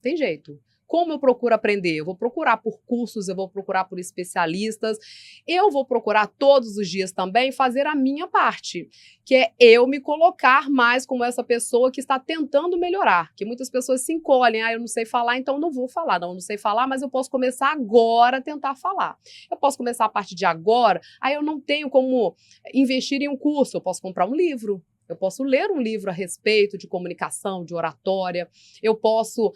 Tem jeito. Como eu procuro aprender? Eu vou procurar por cursos, eu vou procurar por especialistas, eu vou procurar todos os dias também fazer a minha parte, que é eu me colocar mais como essa pessoa que está tentando melhorar, que muitas pessoas se encolhem, eu não sei falar, então não vou falar, não sei falar, mas eu posso começar agora a tentar falar. Eu posso começar a partir de agora, aí eu não tenho como investir em um curso, eu posso comprar um livro, eu posso ler um livro a respeito de comunicação, de oratória, eu posso...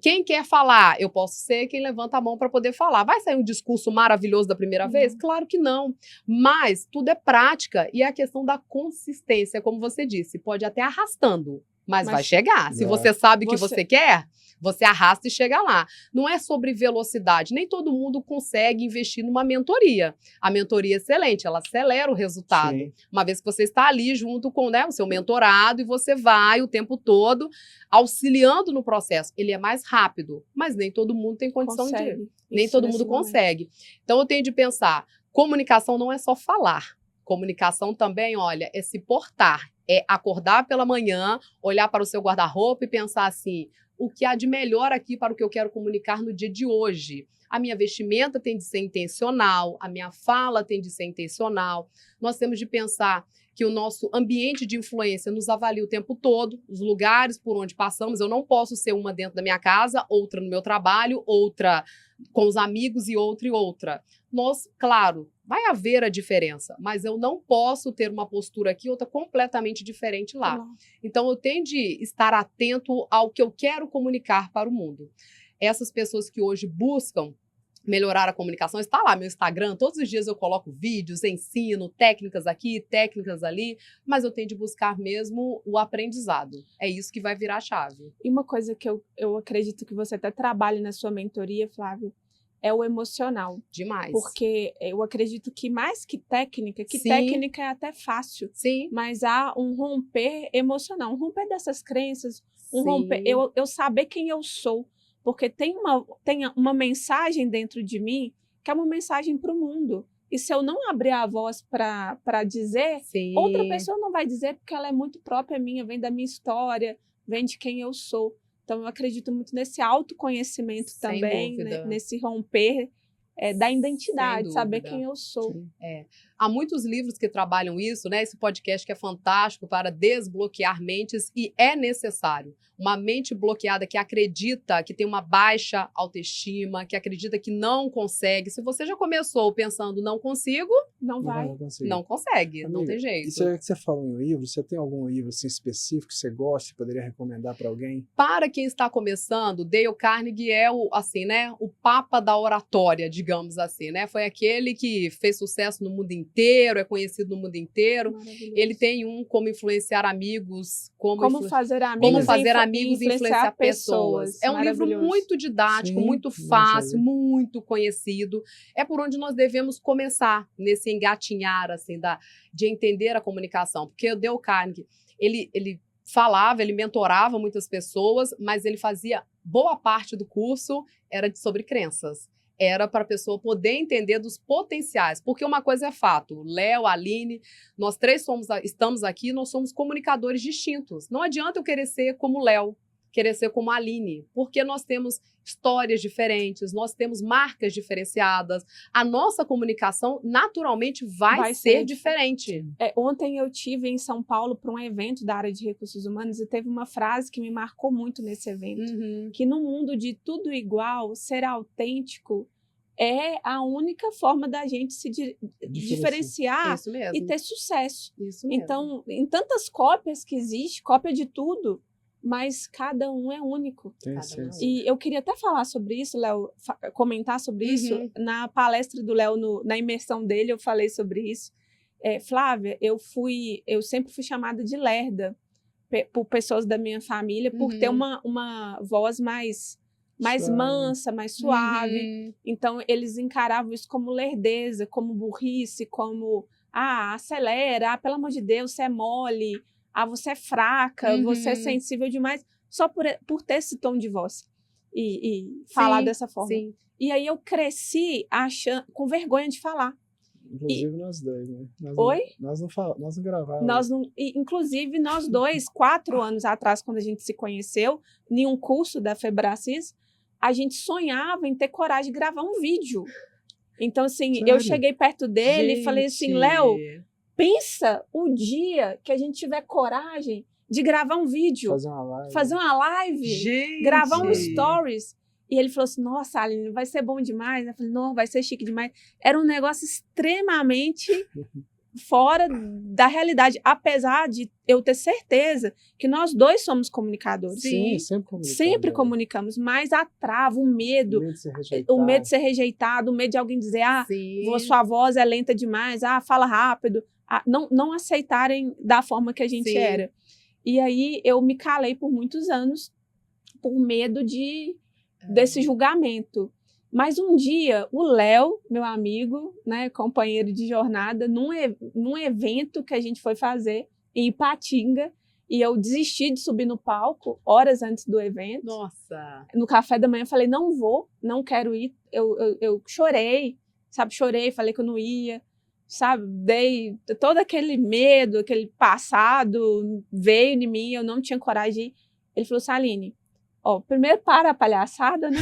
Quem quer falar, eu posso ser quem levanta a mão para poder falar. Vai sair um discurso maravilhoso da primeira vez? Claro que não. Mas tudo é prática e é a questão da consistência, como você disse. Pode até arrastando, mas vai chegar. Se você sabe o que você quer, você arrasta e chega lá. Não é sobre velocidade. Nem todo mundo consegue investir numa mentoria. A mentoria é excelente, ela acelera o resultado. Sim. Uma vez que você está ali junto com o seu mentorado e você vai o tempo todo auxiliando no processo. Ele é mais rápido, mas nem todo mundo tem condição de... Nem todo mundo consegue. Então, eu tenho de pensar, comunicação não é só falar. Comunicação também, olha, é se portar. É acordar pela manhã, olhar para o seu guarda-roupa e pensar assim... O que há de melhor aqui para o que eu quero comunicar no dia de hoje? A minha vestimenta tem de ser intencional, a minha fala tem de ser intencional. Nós temos de pensar que o nosso ambiente de influência nos avalia o tempo todo, os lugares por onde passamos. Eu não posso ser uma dentro da minha casa, outra no meu trabalho, outra com os amigos e outra. Claro, vai haver a diferença, mas eu não posso ter uma postura aqui e outra completamente diferente lá. Então, eu tenho de estar atento ao que eu quero comunicar para o mundo. Essas pessoas que hoje buscam melhorar a comunicação, está lá meu Instagram, todos os dias eu coloco vídeos, ensino, técnicas aqui, técnicas ali, mas eu tenho de buscar mesmo o aprendizado. É isso que vai virar a chave. E uma coisa que eu acredito que você até trabalha na sua mentoria, Flávia, é o emocional. Demais. Porque eu acredito que mais que técnica, técnica é até fácil, mas há um romper emocional, um romper dessas crenças, romper, eu saber quem eu sou, porque tem uma mensagem dentro de mim que é uma mensagem para o mundo. E se eu não abrir a voz para dizer, outra pessoa não vai dizer porque ela é muito própria minha, vem da minha história, vem de quem eu sou. Então, eu acredito muito nesse autoconhecimento Sem também, dúvida. né? Nesse romper da Sem identidade, saber dúvida. quem eu sou. Sim. Há muitos livros que trabalham isso, né? Esse podcast que é fantástico para desbloquear mentes e é necessário. Uma mente bloqueada que acredita que tem uma baixa autoestima, que acredita que não consegue. Se você já começou pensando não consigo, Não vai. conseguir. não consegue, não Amiga, tem jeito. E você, que você falou em livro, você tem algum livro assim, específico que você gosta e poderia recomendar para alguém? Para quem está começando, Dale Carnegie é o, assim, né, o papa da oratória, digamos assim, né? Foi aquele que fez sucesso no mundo inteiro, é conhecido no mundo inteiro. Maravilhoso. Ele tem um como influenciar amigos, Como fazer amigos, e influenciar pessoas. É um livro Maravilhoso. muito didático, Sim, muito já fácil, vi. muito conhecido. É por onde nós devemos começar nesse engatinhar assim de entender a comunicação, porque o Dale Carnegie, ele falava, ele mentorava muitas pessoas, mas ele fazia boa parte do curso era sobre crenças. Era para a pessoa poder entender dos potenciais. Porque uma coisa é fato, Léo, Aline, nós três estamos aqui, nós somos comunicadores distintos. Não adianta eu querer ser como Léo, querer ser como a Aline, porque nós temos histórias diferentes, nós temos marcas diferenciadas. A nossa comunicação, naturalmente, vai ser diferente. Ontem eu tive em São Paulo para um evento da área de recursos humanos e teve uma frase que me marcou muito nesse evento, que no mundo de tudo igual, ser autêntico é a única forma da gente se diferenciar Isso mesmo. e ter sucesso. Isso mesmo. Então, em tantas cópias que existe, cópia de tudo, mas cada um é único. E eu queria até falar sobre isso, Léo, comentar sobre isso. Na palestra do Léo, na imersão dele, eu falei sobre isso. Flávia, eu sempre fui chamada de lerda por pessoas da minha família, por ter uma voz mais mansa, mais suave. Então, eles encaravam isso como lerdeza, como burrice, como, acelera, pelo amor de Deus, você é mole, você é fraca, você é sensível demais, só por ter esse tom de voz e falar dessa forma. Sim. E aí eu cresci com vergonha de falar. Inclusive nós dois, né? Oi? Nós não gravávamos. Inclusive, nós dois, 4 anos atrás, quando a gente se conheceu, em um curso da Febracis, a gente sonhava em ter coragem de gravar um vídeo. Então, assim, Sério? eu cheguei perto dele e falei assim, Léo, pensa o dia que a gente tiver coragem de gravar um vídeo. Fazer uma live. Gente. Gravar um stories. E ele falou assim, nossa, Aline, vai ser bom demais. Eu falei, não, vai ser chique demais. Era um negócio extremamente fora da realidade. Apesar de eu ter certeza que nós dois somos comunicadores. Sim, sempre comunicamos. Sempre comunicamos. Mas a trava, o medo de ser rejeitado, o medo de alguém dizer, sua voz é lenta demais, fala rápido. Não aceitarem da forma que a gente era. E aí eu me calei por muitos anos por medo desse julgamento. Mas um dia, o Léo, meu amigo, né, companheiro de jornada, num evento que a gente foi fazer em Ipatinga, e eu desisti de subir no palco horas antes do evento. Nossa! No café da manhã eu falei, não quero ir. Eu chorei, falei que eu não ia. Dei todo aquele medo, aquele passado veio em mim, eu não tinha coragem de ir. Ele falou assim, Aline, primeiro para a palhaçada, né?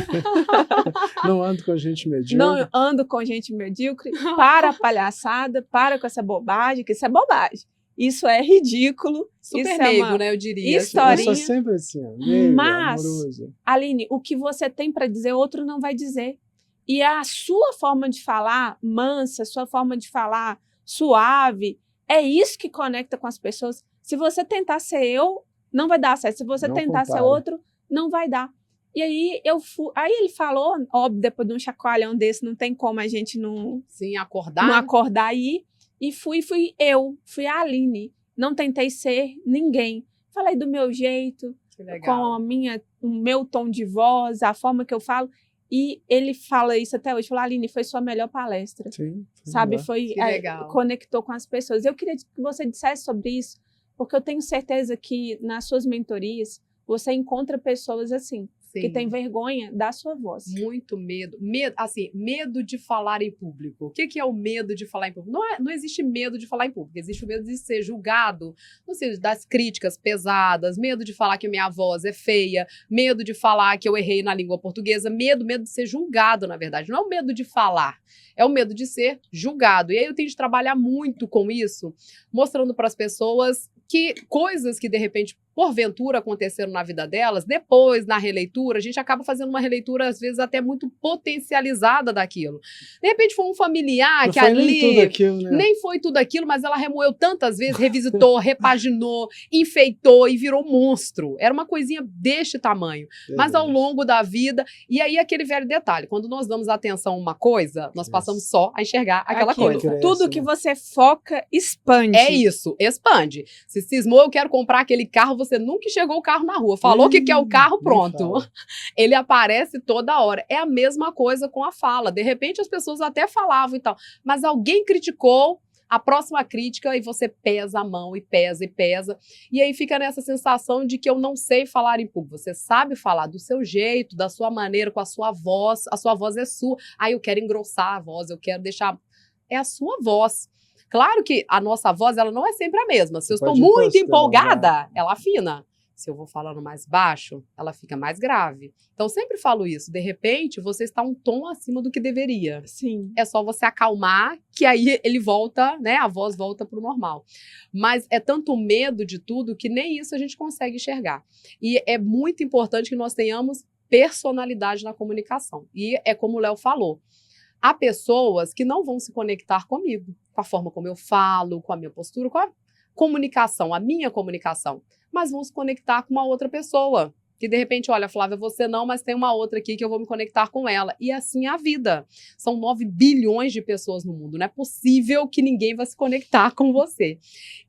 Não ando com gente medíocre. Não ando com gente medíocre, para a palhaçada, para com essa bobagem, que isso é bobagem. Isso é ridículo. Super isso meigo, é uma né, eu diria. historinha. Eu sou sempre assim, meio mas, amoroso. Aline, o que você tem para dizer, outro não vai dizer. E a sua forma de falar mansa, sua forma de falar suave, é isso que conecta com as pessoas. Se você tentar ser eu, não vai dar certo. Se você tentar ser outro, não vai dar. E aí aí ele falou, óbvio, depois de um chacoalhão desse, não tem como a gente não acordar aí. E fui a Aline. Não tentei ser ninguém. Falei do meu jeito, com o meu tom de voz, a forma que eu falo. E ele fala isso até hoje. Falou, Aline, foi sua melhor palestra. Sim. Conectou com as pessoas. Eu queria que você dissesse sobre isso, porque eu tenho certeza que nas suas mentorias você encontra pessoas assim. Sim. que tem vergonha da sua voz. Muito medo. Assim, medo de falar em público. O que é o medo de falar em público? Não existe medo de falar em público. Existe o medo de ser julgado, não sei, das críticas pesadas, medo de falar que a minha voz é feia, medo de falar que eu errei na língua portuguesa, medo de ser julgado, na verdade. Não é o medo de falar, é o medo de ser julgado. E aí eu tenho de trabalhar muito com isso, mostrando para as pessoas que coisas que, de repente, porventura aconteceram na vida delas, depois, na releitura, a gente acaba fazendo uma releitura, às vezes, até muito potencializada daquilo. De repente, foi um familiar Não que foi ali... nem tudo aquilo, né? Nem foi tudo aquilo, mas ela remoeu tantas vezes, revisitou, repaginou, enfeitou e virou um monstro. Era uma coisinha deste tamanho. Mas ao longo da vida... E aí, aquele velho detalhe, quando nós damos atenção a uma coisa, nós passamos só a enxergar aquela Aquilo, coisa. Tudo que você foca, expande. É isso, expande. Se cismou, eu quero comprar aquele carro, você nunca enxergou o carro na rua. Falou que quer o carro, pronto. Ele aparece toda hora. É a mesma coisa com a fala. De repente, as pessoas até falavam e tal, mas alguém criticou, a próxima crítica, e você pesa a mão, e pesa, e pesa. E aí fica nessa sensação de que eu não sei falar em público. Você sabe falar do seu jeito, da sua maneira, com a sua voz é sua. Aí eu quero engrossar a voz, eu quero deixar... É a sua voz. Claro que a nossa voz, ela não é sempre a mesma. Se eu estou muito empolgada, ela afina. Se eu vou falando mais baixo, ela fica mais grave. Então, eu sempre falo isso. De repente, você está um tom acima do que deveria. Sim. É só você acalmar, que aí ele volta, né? A voz volta para o normal. Mas é tanto medo de tudo que nem isso a gente consegue enxergar. E é muito importante que nós tenhamos personalidade na comunicação. E é como o Léo falou. Há pessoas que não vão se conectar comigo, com a forma como eu falo, com a minha postura, com a comunicação, a minha comunicação, mas vão se conectar com uma outra pessoa, que de repente, olha, Flávia, você não, mas tem uma outra aqui que eu vou me conectar com ela. E assim é a vida. São 9 bilhões de pessoas no mundo, não é possível que ninguém vai se conectar com você.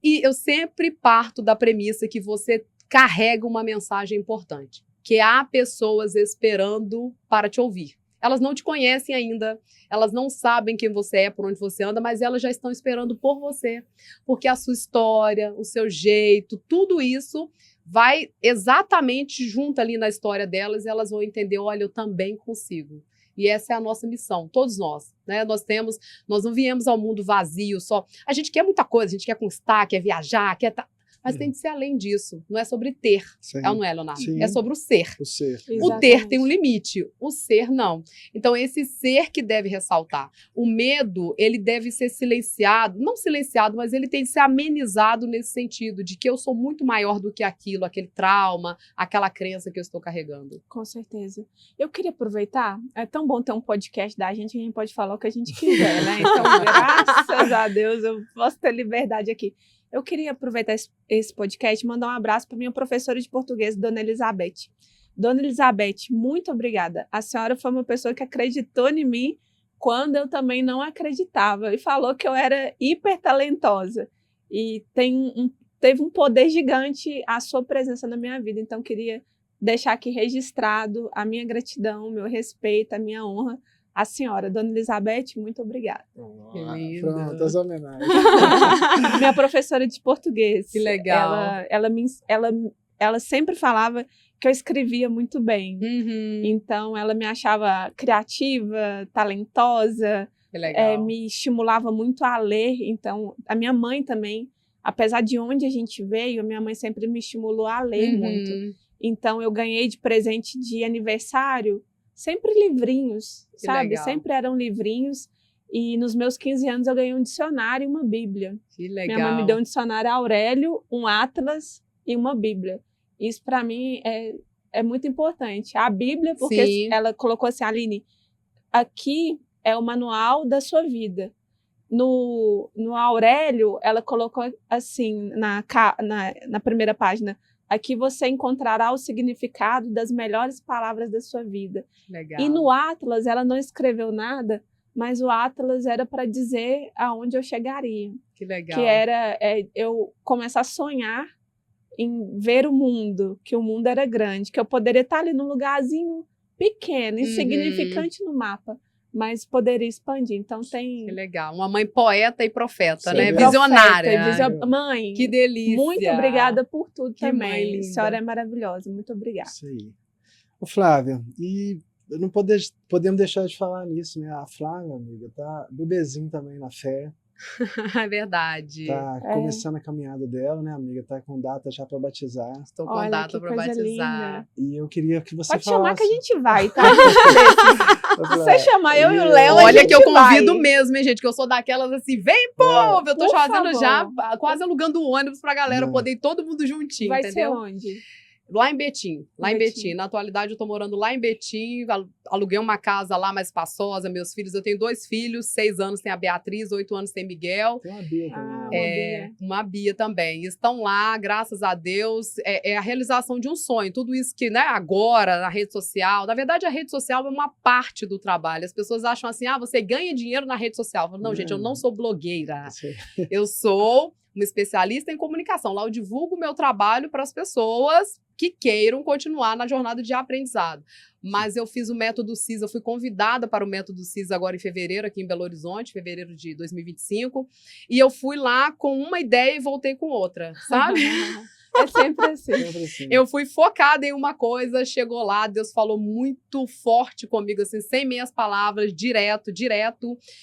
E eu sempre parto da premissa que você carrega uma mensagem importante, que há pessoas esperando para te ouvir. Elas não te conhecem ainda, elas não sabem quem você é, por onde você anda, mas elas já estão esperando por você, porque a sua história, o seu jeito, tudo isso vai exatamente junto ali na história delas e elas vão entender, olha, eu também consigo. E essa é a nossa missão, todos nós, né? Nós não viemos ao mundo vazio só. A gente quer muita coisa, a gente quer conquistar, quer viajar, mas tem que ser além disso. Não é sobre ter, não é, Leonardo? Sim. É sobre o ser. O ser. O ter tem um limite, o ser não. Então, esse ser que deve ressaltar. O medo, ele deve ser silenciado, não silenciado, mas ele tem que ser amenizado nesse sentido, de que eu sou muito maior do que aquilo, aquele trauma, aquela crença que eu estou carregando. Com certeza. Eu queria aproveitar, é tão bom ter um podcast da gente, que a gente pode falar o que a gente quiser, né? Então, graças a Deus, eu posso ter liberdade aqui. Eu queria aproveitar esse podcast e mandar um abraço para minha professora de português, Dona Elizabeth. Dona Elizabeth, muito obrigada. A senhora foi uma pessoa que acreditou em mim quando eu também não acreditava e falou que eu era hiper talentosa. E teve um poder gigante a sua presença na minha vida. Então, queria deixar aqui registrado a minha gratidão, o meu respeito, a minha honra à senhora. Dona Elizabeth, muito obrigada. Pronto, as homenagens. Minha professora de português. Que legal. Ela sempre falava que eu escrevia muito bem. Uhum. Então, ela me achava criativa, talentosa, que legal. Me estimulava muito a ler. Então, a minha mãe também, apesar de onde a gente veio, a minha mãe sempre me estimulou a ler muito. Então, eu ganhei de presente de aniversário sempre livrinhos, que sabe? Legal. Sempre eram livrinhos. E nos meus 15 anos eu ganhei um dicionário e uma bíblia. Que legal. Minha mãe me deu um dicionário Aurélio, um Atlas e uma bíblia. Isso para mim é muito importante. A bíblia, porque Sim. ela colocou assim, Aline, aqui é o manual da sua vida. No Aurélio, ela colocou assim, na primeira página, aqui você encontrará o significado das melhores palavras da sua vida. Legal. E no Atlas, ela não escreveu nada, mas o Atlas era para dizer aonde eu chegaria. Que legal. Que era eu começar a sonhar em ver o mundo, que o mundo era grande, que eu poderia estar ali num lugarzinho pequeno, insignificante no mapa, mas poderia expandir. Então tem... Que legal. Uma mãe poeta e profeta, Sim, né? profeta, Visionária. Mãe, que delícia. muito obrigada por tudo que também. Mãe linda. A senhora é maravilhosa. Muito obrigada. Isso aí. Ô, Flávia, e eu não podemos deixar de falar nisso, né? A Flávia, amiga, tá bebezinho também na fé, É verdade. tá É. começando a caminhada dela, né, amiga? Tá com data já para batizar. Estou com Olha, data que para coisa batizar. linda. E eu queria que você Pode chamar que a falasse. gente vai, tá? Se você chamar eu e o Léo, a Olha gente que eu convido vai. mesmo, hein, gente? Que eu sou daquelas assim, vem, povo! Eu tô Por fazendo favor. já, quase alugando um ônibus pra galera Não. poder ir todo mundo juntinho, Vai entendeu? ser onde? Lá em Betim, lá em Betim. Betim. Na atualidade, eu tô morando lá em Betim, aluguei uma casa lá mais espaçosa, meus filhos, eu tenho 2 filhos, 6 anos tem a Beatriz, 8 anos tem Miguel. Tem uma Bia também. Ah, né? Uma Bia também. Estão lá, graças a Deus. É a realização de um sonho. Tudo isso que, né, agora, na rede social. Na verdade, a rede social é uma parte do trabalho. As pessoas acham assim, você ganha dinheiro na rede social. Eu falo, não, gente, eu não sou blogueira. Você- Eu sou uma especialista em comunicação. Lá eu divulgo o meu trabalho para as pessoas que queiram continuar na jornada de aprendizado. Mas eu fiz o método CIS, eu fui convidada para o método CIS agora em fevereiro, aqui em Belo Horizonte, fevereiro de 2025. E eu fui lá com uma ideia e voltei com outra, sabe? É sempre assim. Sempre assim. Eu fui focada em uma coisa, chegou lá, Deus falou muito forte comigo, assim, sem meias palavras, direto,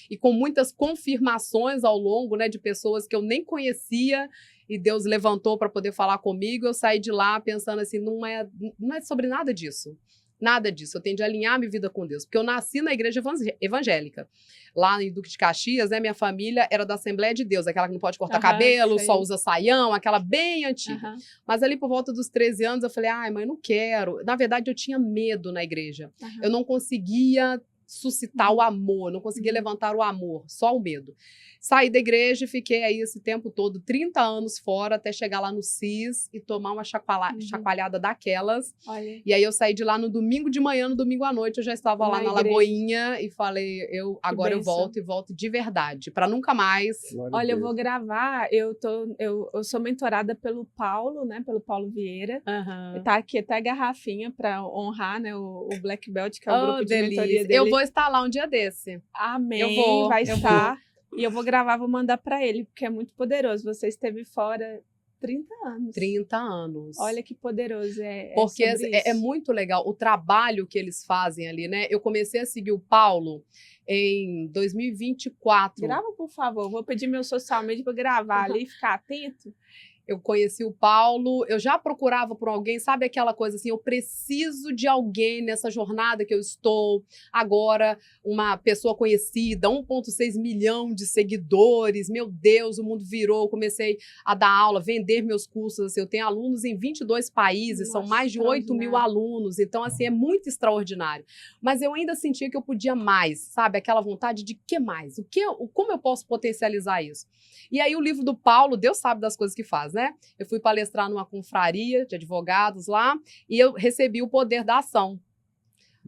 e com muitas confirmações ao longo, né, de pessoas que eu nem conhecia, e Deus levantou para poder falar comigo. Eu saí de lá pensando assim, não é sobre nada disso. Nada disso, eu tenho de alinhar minha vida com Deus, porque eu nasci na igreja evangélica, lá em Duque de Caxias, né, minha família era da Assembleia de Deus, aquela que não pode cortar cabelo, sei. só usa saião, aquela bem antiga. Aham, Mas ali por volta dos 13 anos eu falei, ai mãe, não quero. Na verdade eu tinha medo na igreja, aham. eu não conseguia suscitar o amor, não conseguia levantar o amor, só o medo. Saí da igreja e fiquei aí esse tempo todo, 30 anos fora, até chegar lá no CIS e tomar uma chacoalhada daquelas. Olha, E aí eu saí de lá no domingo de manhã, no domingo à noite, eu já estava lá Na na igreja. Lagoinha e falei, agora eu bênção. volto e volto de verdade, para nunca mais. Glória a olha, eu Deus. vou gravar. Eu sou mentorada pelo Paulo, né? Pelo Paulo Vieira. Tá aqui até a garrafinha para honrar, né? O Black Belt, que é o grupo de mentoria delícia. dele. Eu vou estar lá um dia desse. Amém. Eu vou, vai eu estar. E eu vou gravar, vou mandar para ele, porque é muito poderoso. Você esteve fora 30 anos. 30 anos. Olha que poderoso Porque sobre é isso. muito legal o trabalho que eles fazem ali, né? Eu comecei a seguir o Paulo em 2024. Grava, por favor. Vou pedir meu social media para gravar ali e ficar atento. Eu conheci o Paulo, eu já procurava por alguém, sabe aquela coisa assim, eu preciso de alguém nessa jornada que eu estou. Agora, uma pessoa conhecida, 1,6 milhão de seguidores, meu Deus, o mundo virou. Eu comecei a dar aula, vender meus cursos. Assim, eu tenho alunos em 22 países, são Nossa, mais de 8 mil extraordinário. alunos, então assim, é muito extraordinário. Mas eu ainda sentia que eu podia mais, sabe? Aquela vontade de que mais? Como eu posso potencializar isso? E aí o livro do Paulo, Deus sabe das coisas que faz, né? Eu fui palestrar numa confraria de advogados lá e eu recebi o poder da ação.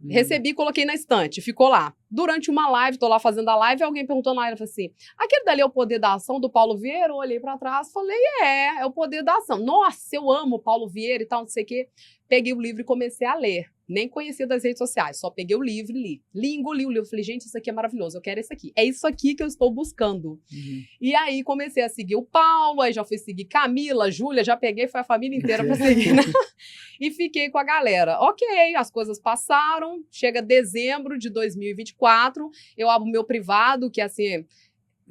Recebi, coloquei na estante, ficou lá. Durante uma live, tô lá fazendo a live, alguém perguntou na live, falei assim, aquele dali é o poder da ação do Paulo Vieira? Eu olhei para trás, falei, é o poder da ação. Nossa, eu amo o Paulo Vieira e tal, não sei o quê. Peguei o livro e comecei a ler. Nem conhecia das redes sociais, só peguei o livro e li. Engoli o livro, falei, gente, isso aqui é maravilhoso, eu quero isso aqui. É isso aqui que eu estou buscando. E aí comecei a seguir o Paulo, aí já fui seguir Camila, Júlia, já peguei, foi a família inteira para seguir, né? E fiquei com a galera. Ok, as coisas passaram, chega dezembro de 2024, eu abro meu privado, que assim,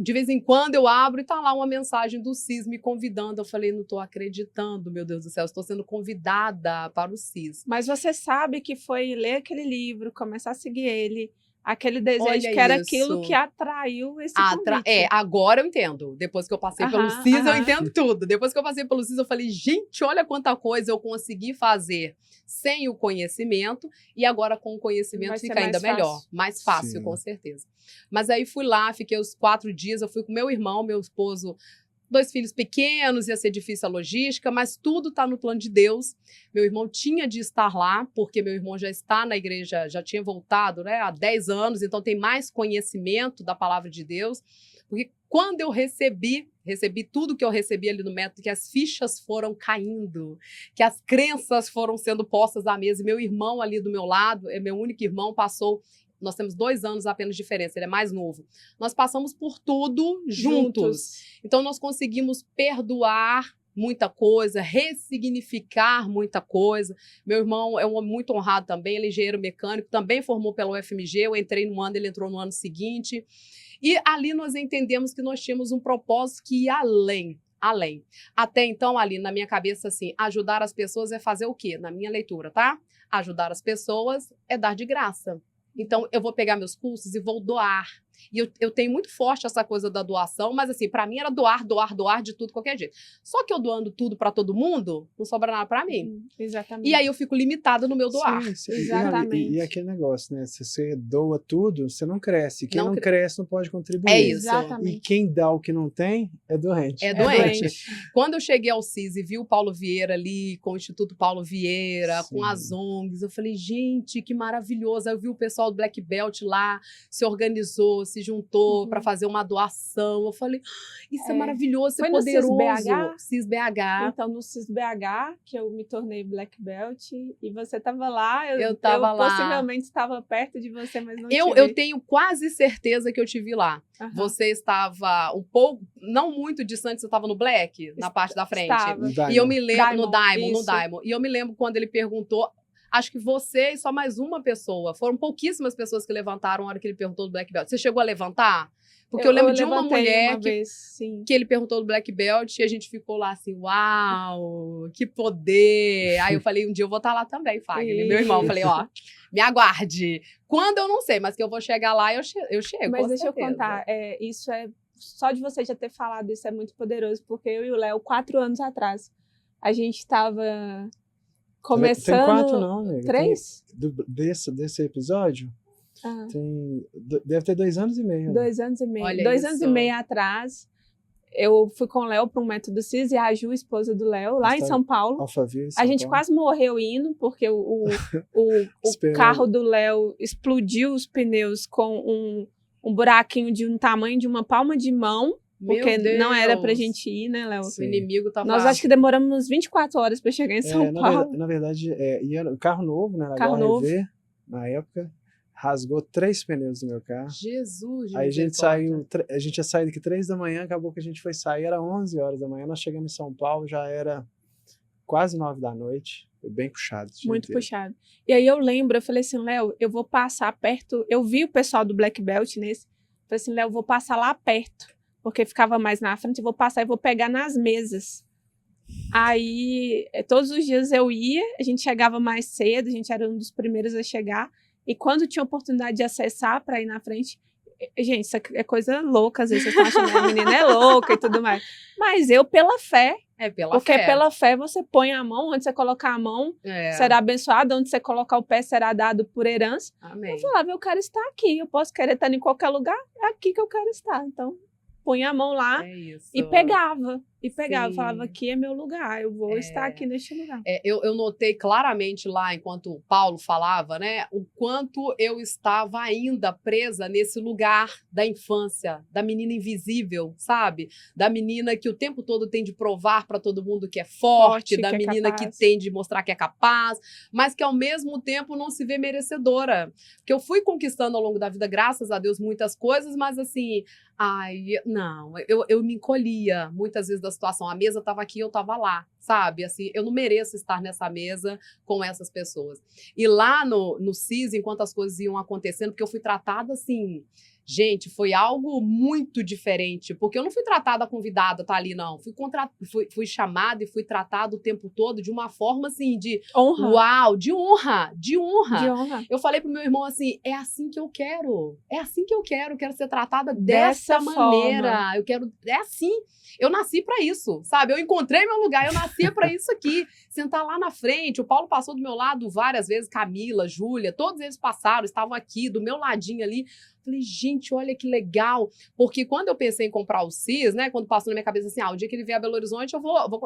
de vez em quando eu abro e tá lá uma mensagem do CIS me convidando. Eu falei, não tô acreditando, meu Deus do céu, estou sendo convidada para o CIS. Mas você sabe que foi ler aquele livro, começar a seguir ele, aquele desejo Olha que era isso. aquilo que atraiu esse convite. Agora eu entendo. Depois que eu passei pelo CIS, eu entendo tudo. Depois que eu passei pelo CIS, eu falei, gente, olha quanta coisa eu consegui fazer sem o conhecimento, e agora com o conhecimento Vai ser fica ainda mais melhor. fácil. Mais fácil, Sim. com certeza. Mas aí fui lá, fiquei os 4 dias, eu fui com meu irmão, meu esposo, 2 filhos pequenos, ia ser difícil a logística, mas tudo está no plano de Deus. Meu irmão tinha de estar lá, porque meu irmão já está na igreja, já tinha voltado, né, há 10 anos, então tem mais conhecimento da palavra de Deus. Porque quando eu recebi tudo que eu recebi ali no método, que as fichas foram caindo, que as crenças foram sendo postas à mesa, e meu irmão ali do meu lado, é meu único irmão, passou. Nós temos 2 anos apenas de diferença, ele é mais novo. Nós passamos por tudo juntos. Então, nós conseguimos perdoar muita coisa, ressignificar muita coisa. Meu irmão é um homem muito honrado também, ele é engenheiro mecânico, também formou pela UFMG, eu entrei no ano, ele entrou no ano seguinte. E ali nós entendemos que nós tínhamos um propósito que ia além. Até então, ali na minha cabeça, assim, ajudar as pessoas é fazer o quê? Na minha leitura, tá? Ajudar as pessoas é dar de graça. Então, eu vou pegar meus cursos e vou doar. E eu tenho muito forte essa coisa da doação, mas assim, para mim era doar de tudo, qualquer jeito. Só que eu doando tudo para todo mundo, não sobra nada para mim. Exatamente. E aí eu fico limitada no meu doar. Sim. Exatamente. E aquele negócio, né? Se você doa tudo, você não cresce. Quem não, Não cresce não pode contribuir. É isso. Exatamente. E quem dá o que não tem é doente. É doente. Quando eu cheguei ao CIS e vi o Paulo Vieira ali, com o Instituto Paulo Vieira, Sim. com as ONGs, eu falei, gente, que maravilhoso. Aí eu vi o pessoal do Black Belt lá, se organizou, se juntou para fazer uma doação. Eu falei, isso é maravilhoso, isso é poderoso. CIS BH. Então, no CIS BH, que eu me tornei Black Belt, e você estava lá. Eu estava lá. Possivelmente estava perto de você, mas não Eu tenho quase certeza que eu te vi lá. Uhum. Você estava um pouco, não muito distante, você estava no Black, na parte da frente. Estava. E eu me lembro, no Diamond. Diamond. E eu me lembro quando ele perguntou, acho que você e só mais uma pessoa, foram pouquíssimas pessoas que levantaram na hora que ele perguntou do Black Belt. Você chegou a levantar? Porque eu lembro de uma mulher que ele perguntou do Black Belt e a gente ficou lá assim, uau, que poder. Aí eu falei, um dia eu vou estar lá também, Fagner. Meu irmão, eu falei, ó, me aguarde. Quando eu não sei, mas que eu vou chegar lá, eu chego. Mas deixa eu contar, isso é, só de você já ter falado isso é muito poderoso, porque eu e o Léo, 4 anos atrás, a gente estava começando... Tem 4 não, amiga. 3? Desse episódio? Deve ter 2 anos e meio. 2 anos e meio. Olha 2 isso. anos e meio atrás, eu fui com o Léo para um método CIS e a Ju, esposa do Léo, lá em São Paulo. Alphaville, A gente quase morreu indo, porque o carro do Léo explodiu os pneus com um buraquinho de um tamanho de uma palma de mão, porque não era pra gente ir, né, Léo? O inimigo tava... Nós acho que demoramos uns 24 horas para chegar em São Paulo. Na verdade, era um carro novo, né? Carro novo. Na época. Rasgou 3 pneus do meu carro. Jesus, Aí a gente ia sair daqui 3 da manhã, acabou que a gente foi sair, era 11 horas da manhã, nós chegamos em São Paulo, já era quase 9 da noite, foi bem puxado. Muito puxado. E aí eu lembro, eu falei assim, Léo, eu vou passar perto, eu vi o pessoal do Black Belt nesse, falei assim, Léo, eu vou passar lá perto, porque ficava mais na frente, eu vou passar e vou pegar nas mesas. Aí, todos os dias eu ia, a gente chegava mais cedo, a gente era um dos primeiros a chegar, e quando tinha oportunidade de acessar para ir na frente, gente, isso é coisa louca, às vezes vocês estão achando que a menina é louca e tudo mais. Mas eu, pela fé, porque pela fé você põe a mão, onde você colocar a mão, será abençoado, onde você colocar o pé será dado por herança. Amém. Eu falava, eu quero estar aqui, eu posso querer estar em qualquer lugar, é aqui que eu quero estar. Então, punha a mão lá e pegava. Eu falava, aqui é meu lugar, eu vou estar aqui neste lugar. Eu notei claramente lá, enquanto o Paulo falava, né, o quanto eu estava ainda presa nesse lugar da infância, da menina invisível, sabe? Da menina que o tempo todo tem de provar para todo mundo que é forte, da menina que tem de mostrar que é capaz, mas que ao mesmo tempo não se vê merecedora. Porque eu fui conquistando ao longo da vida, graças a Deus, muitas coisas, mas assim, eu me encolhia muitas vezes da situação. A mesa estava aqui, eu estava lá, sabe? Assim, eu não mereço estar nessa mesa com essas pessoas. E lá no CIS, enquanto as coisas iam acontecendo, porque eu fui tratada assim... Gente, foi algo muito diferente, porque eu não fui tratada convidada, tá ali, não. Fui chamada e fui tratada o tempo todo de uma forma, assim, de... honra. Uau, de honra. Eu falei pro meu irmão, assim, é assim que eu quero. Eu quero ser tratada dessa maneira. É assim. Eu nasci pra isso, sabe? Eu encontrei meu lugar, eu nasci pra isso aqui. Sentar lá na frente, o Paulo passou do meu lado várias vezes, Camila, Júlia, todos eles passaram, estavam aqui, do meu ladinho ali. Falei, gente, olha que legal. Porque quando eu pensei em comprar o CIS, né, quando passou na minha cabeça assim, o dia que ele vier a Belo Horizonte,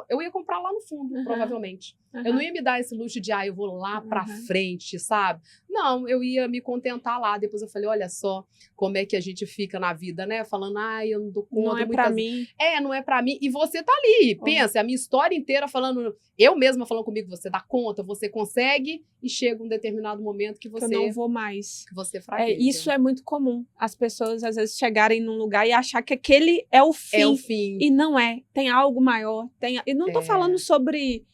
eu ia comprar lá no fundo, provavelmente. Eu não ia me dar esse luxo de, eu vou lá pra frente, sabe? Não, eu ia me contentar lá. Depois eu falei, olha só como é que a gente fica na vida, né? Falando, ai, eu não dou conta. Não é pra mim. Não é pra mim. E você tá ali, pensa, a minha história inteira falando, eu mesma falando comigo, você dá conta, você consegue, e chega um determinado momento que você... Que eu não vou mais. Que você fraqueja. Isso é muito comum. As pessoas, às vezes, chegarem num lugar e achar que aquele é o fim. É o fim. E não é. Tem algo maior. E não tô falando sobre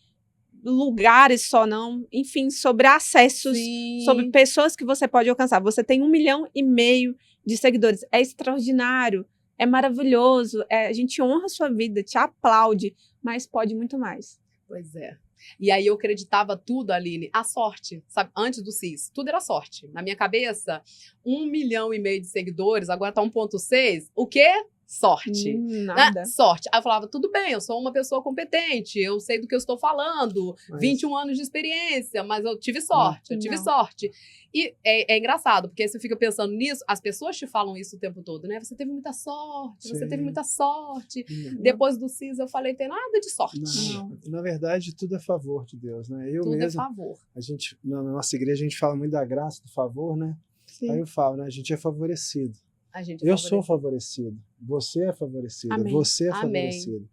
lugares só, não. Enfim, sobre acessos, Sim. sobre pessoas que você pode alcançar. Você tem 1,5 milhão de seguidores. É extraordinário, é maravilhoso. A gente honra a sua vida, te aplaude, mas pode muito mais. Pois é. E aí eu acreditava tudo, Aline, a sorte, sabe? Antes do CIS, tudo era sorte. Na minha cabeça, 1,5 milhão de seguidores, agora tá 1,6. O quê? Sorte. Nada. Sorte. Aí eu falava, tudo bem, eu sou uma pessoa competente, eu sei do que eu estou falando, 21 anos de experiência, mas eu tive sorte, sorte. E é engraçado, porque você fica pensando nisso, as pessoas te falam isso o tempo todo, né? Você teve muita sorte, você teve muita sorte. Depois do CIS eu falei, tem nada de sorte. Não. Na verdade, tudo é favor de Deus, né? Tudo é favor. Na nossa igreja, a gente fala muito da graça, do favor, né? Sim. Aí eu falo, né? A gente é favorecido. Eu sou favorecido. Você é favorecida. Amém. Você é Amém. favorecido.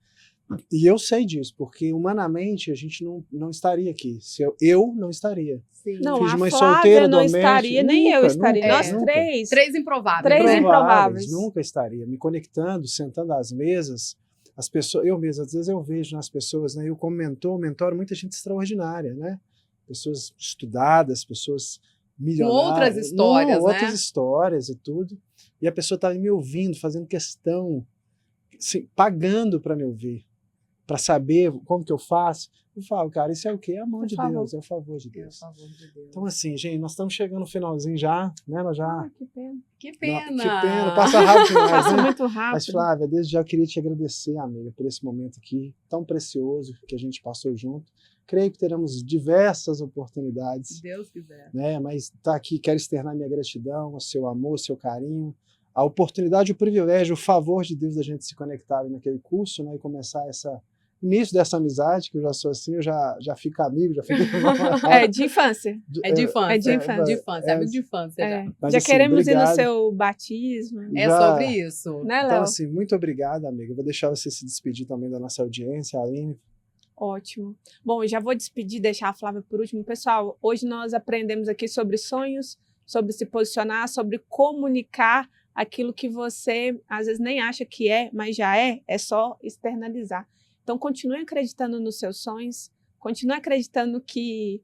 E eu sei disso, porque humanamente a gente não estaria aqui. Se eu não estaria. Sim. Não, Filho de a mãe Flávia solteira, não doméstica, estaria, nem eu estaria. nunca, Nós nunca. três. Três improváveis. Três improváveis. Nunca estaria. Me conectando, sentando às mesas. As pessoas, eu mesmo, às vezes eu vejo nas pessoas, né? Eu como mentor, mentoro muita gente extraordinária, né? Pessoas estudadas, pessoas milionárias. Com outras histórias, né? Outras histórias e tudo. E a pessoa está me ouvindo, fazendo questão, assim, pagando para me ouvir, para saber como que eu faço. Eu falo, cara, isso é o quê? É a mão de Deus, é o favor de Deus. Então, assim, gente, nós estamos chegando no finalzinho já, né? Nós já... Que pena. Que pena. Que pena, passa rápido demais, Passa né? muito rápido. Mas, Flávia, desde já eu queria te agradecer, amiga, por esse momento aqui tão precioso que a gente passou junto. Creio que teremos diversas oportunidades. Se Deus quiser. Né? Mas tá aqui, quero externar minha gratidão, o seu amor, o seu carinho, a oportunidade, o privilégio, o favor de Deus da gente se conectar naquele curso, né? E começar início dessa amizade, que eu já sou assim, eu já fico amigo, já fico... É de infância. É de infância. É de infância. De infância. É amigo de infância já. Mas, já assim, queremos obrigado. ir no seu batismo. É sobre isso. Né, Léo? Então, assim, muito obrigado, amiga. Eu vou deixar você se despedir também da nossa audiência, Aline. Ótimo. Bom, eu já vou despedir, deixar a Flávia por último. Pessoal, hoje nós aprendemos aqui sobre sonhos, sobre se posicionar, sobre comunicar aquilo que você às vezes nem acha que é, mas já é só externalizar. Então, continue acreditando nos seus sonhos, continue acreditando que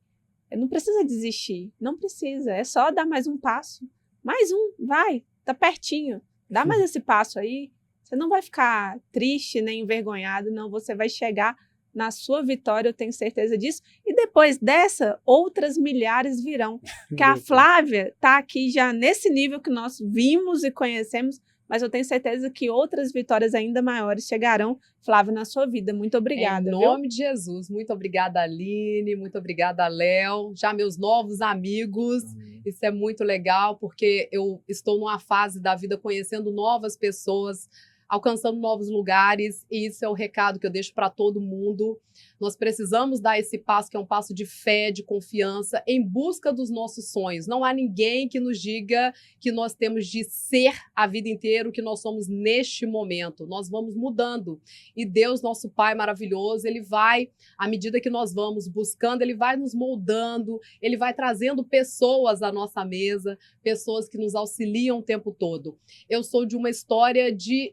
não precisa desistir, não precisa, é só dar mais um passo. Mais um, vai, tá pertinho. Dá mais esse passo aí, você não vai ficar triste nem envergonhado, não, você vai chegar na sua vitória, eu tenho certeza disso. E depois dessa, outras milhares virão. Porque a Flávia está aqui já nesse nível que nós vimos e conhecemos, mas eu tenho certeza que outras vitórias ainda maiores chegarão, Flávia, na sua vida. Muito obrigada. Em nome de Jesus. Muito obrigada, Aline. Muito obrigada, Léo. Já meus novos amigos. Isso é muito legal, porque eu estou numa fase da vida conhecendo novas pessoas, alcançando novos lugares, e isso é o recado que eu deixo para todo mundo. Nós precisamos dar esse passo, que é um passo de fé, de confiança, em busca dos nossos sonhos. Não há ninguém que nos diga que nós temos de ser a vida inteira o que nós somos neste momento. Nós vamos mudando. E Deus, nosso Pai maravilhoso, Ele vai, à medida que nós vamos buscando, Ele vai nos moldando, Ele vai trazendo pessoas à nossa mesa, pessoas que nos auxiliam o tempo todo. Eu sou de uma história de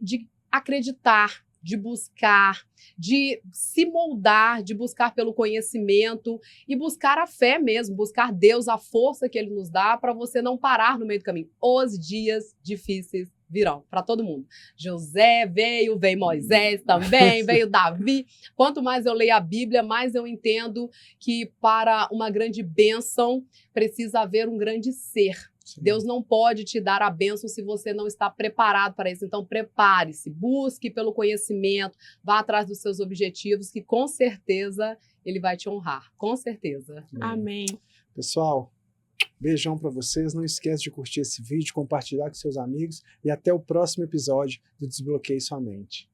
acreditar, de buscar, de se moldar, de buscar pelo conhecimento e buscar a fé mesmo, buscar Deus, a força que Ele nos dá para você não parar no meio do caminho. Os dias difíceis virão para todo mundo. José veio Moisés também, veio Davi. Quanto mais eu leio a Bíblia, mais eu entendo que para uma grande bênção precisa haver um grande ser. Sim. Deus não pode te dar a bênção se você não está preparado para isso. Então, prepare-se, busque pelo conhecimento, vá atrás dos seus objetivos, que com certeza Ele vai te honrar. Com certeza. Amém. Pessoal, beijão para vocês. Não esquece de curtir esse vídeo, compartilhar com seus amigos e até o próximo episódio do Desbloqueie Sua Mente.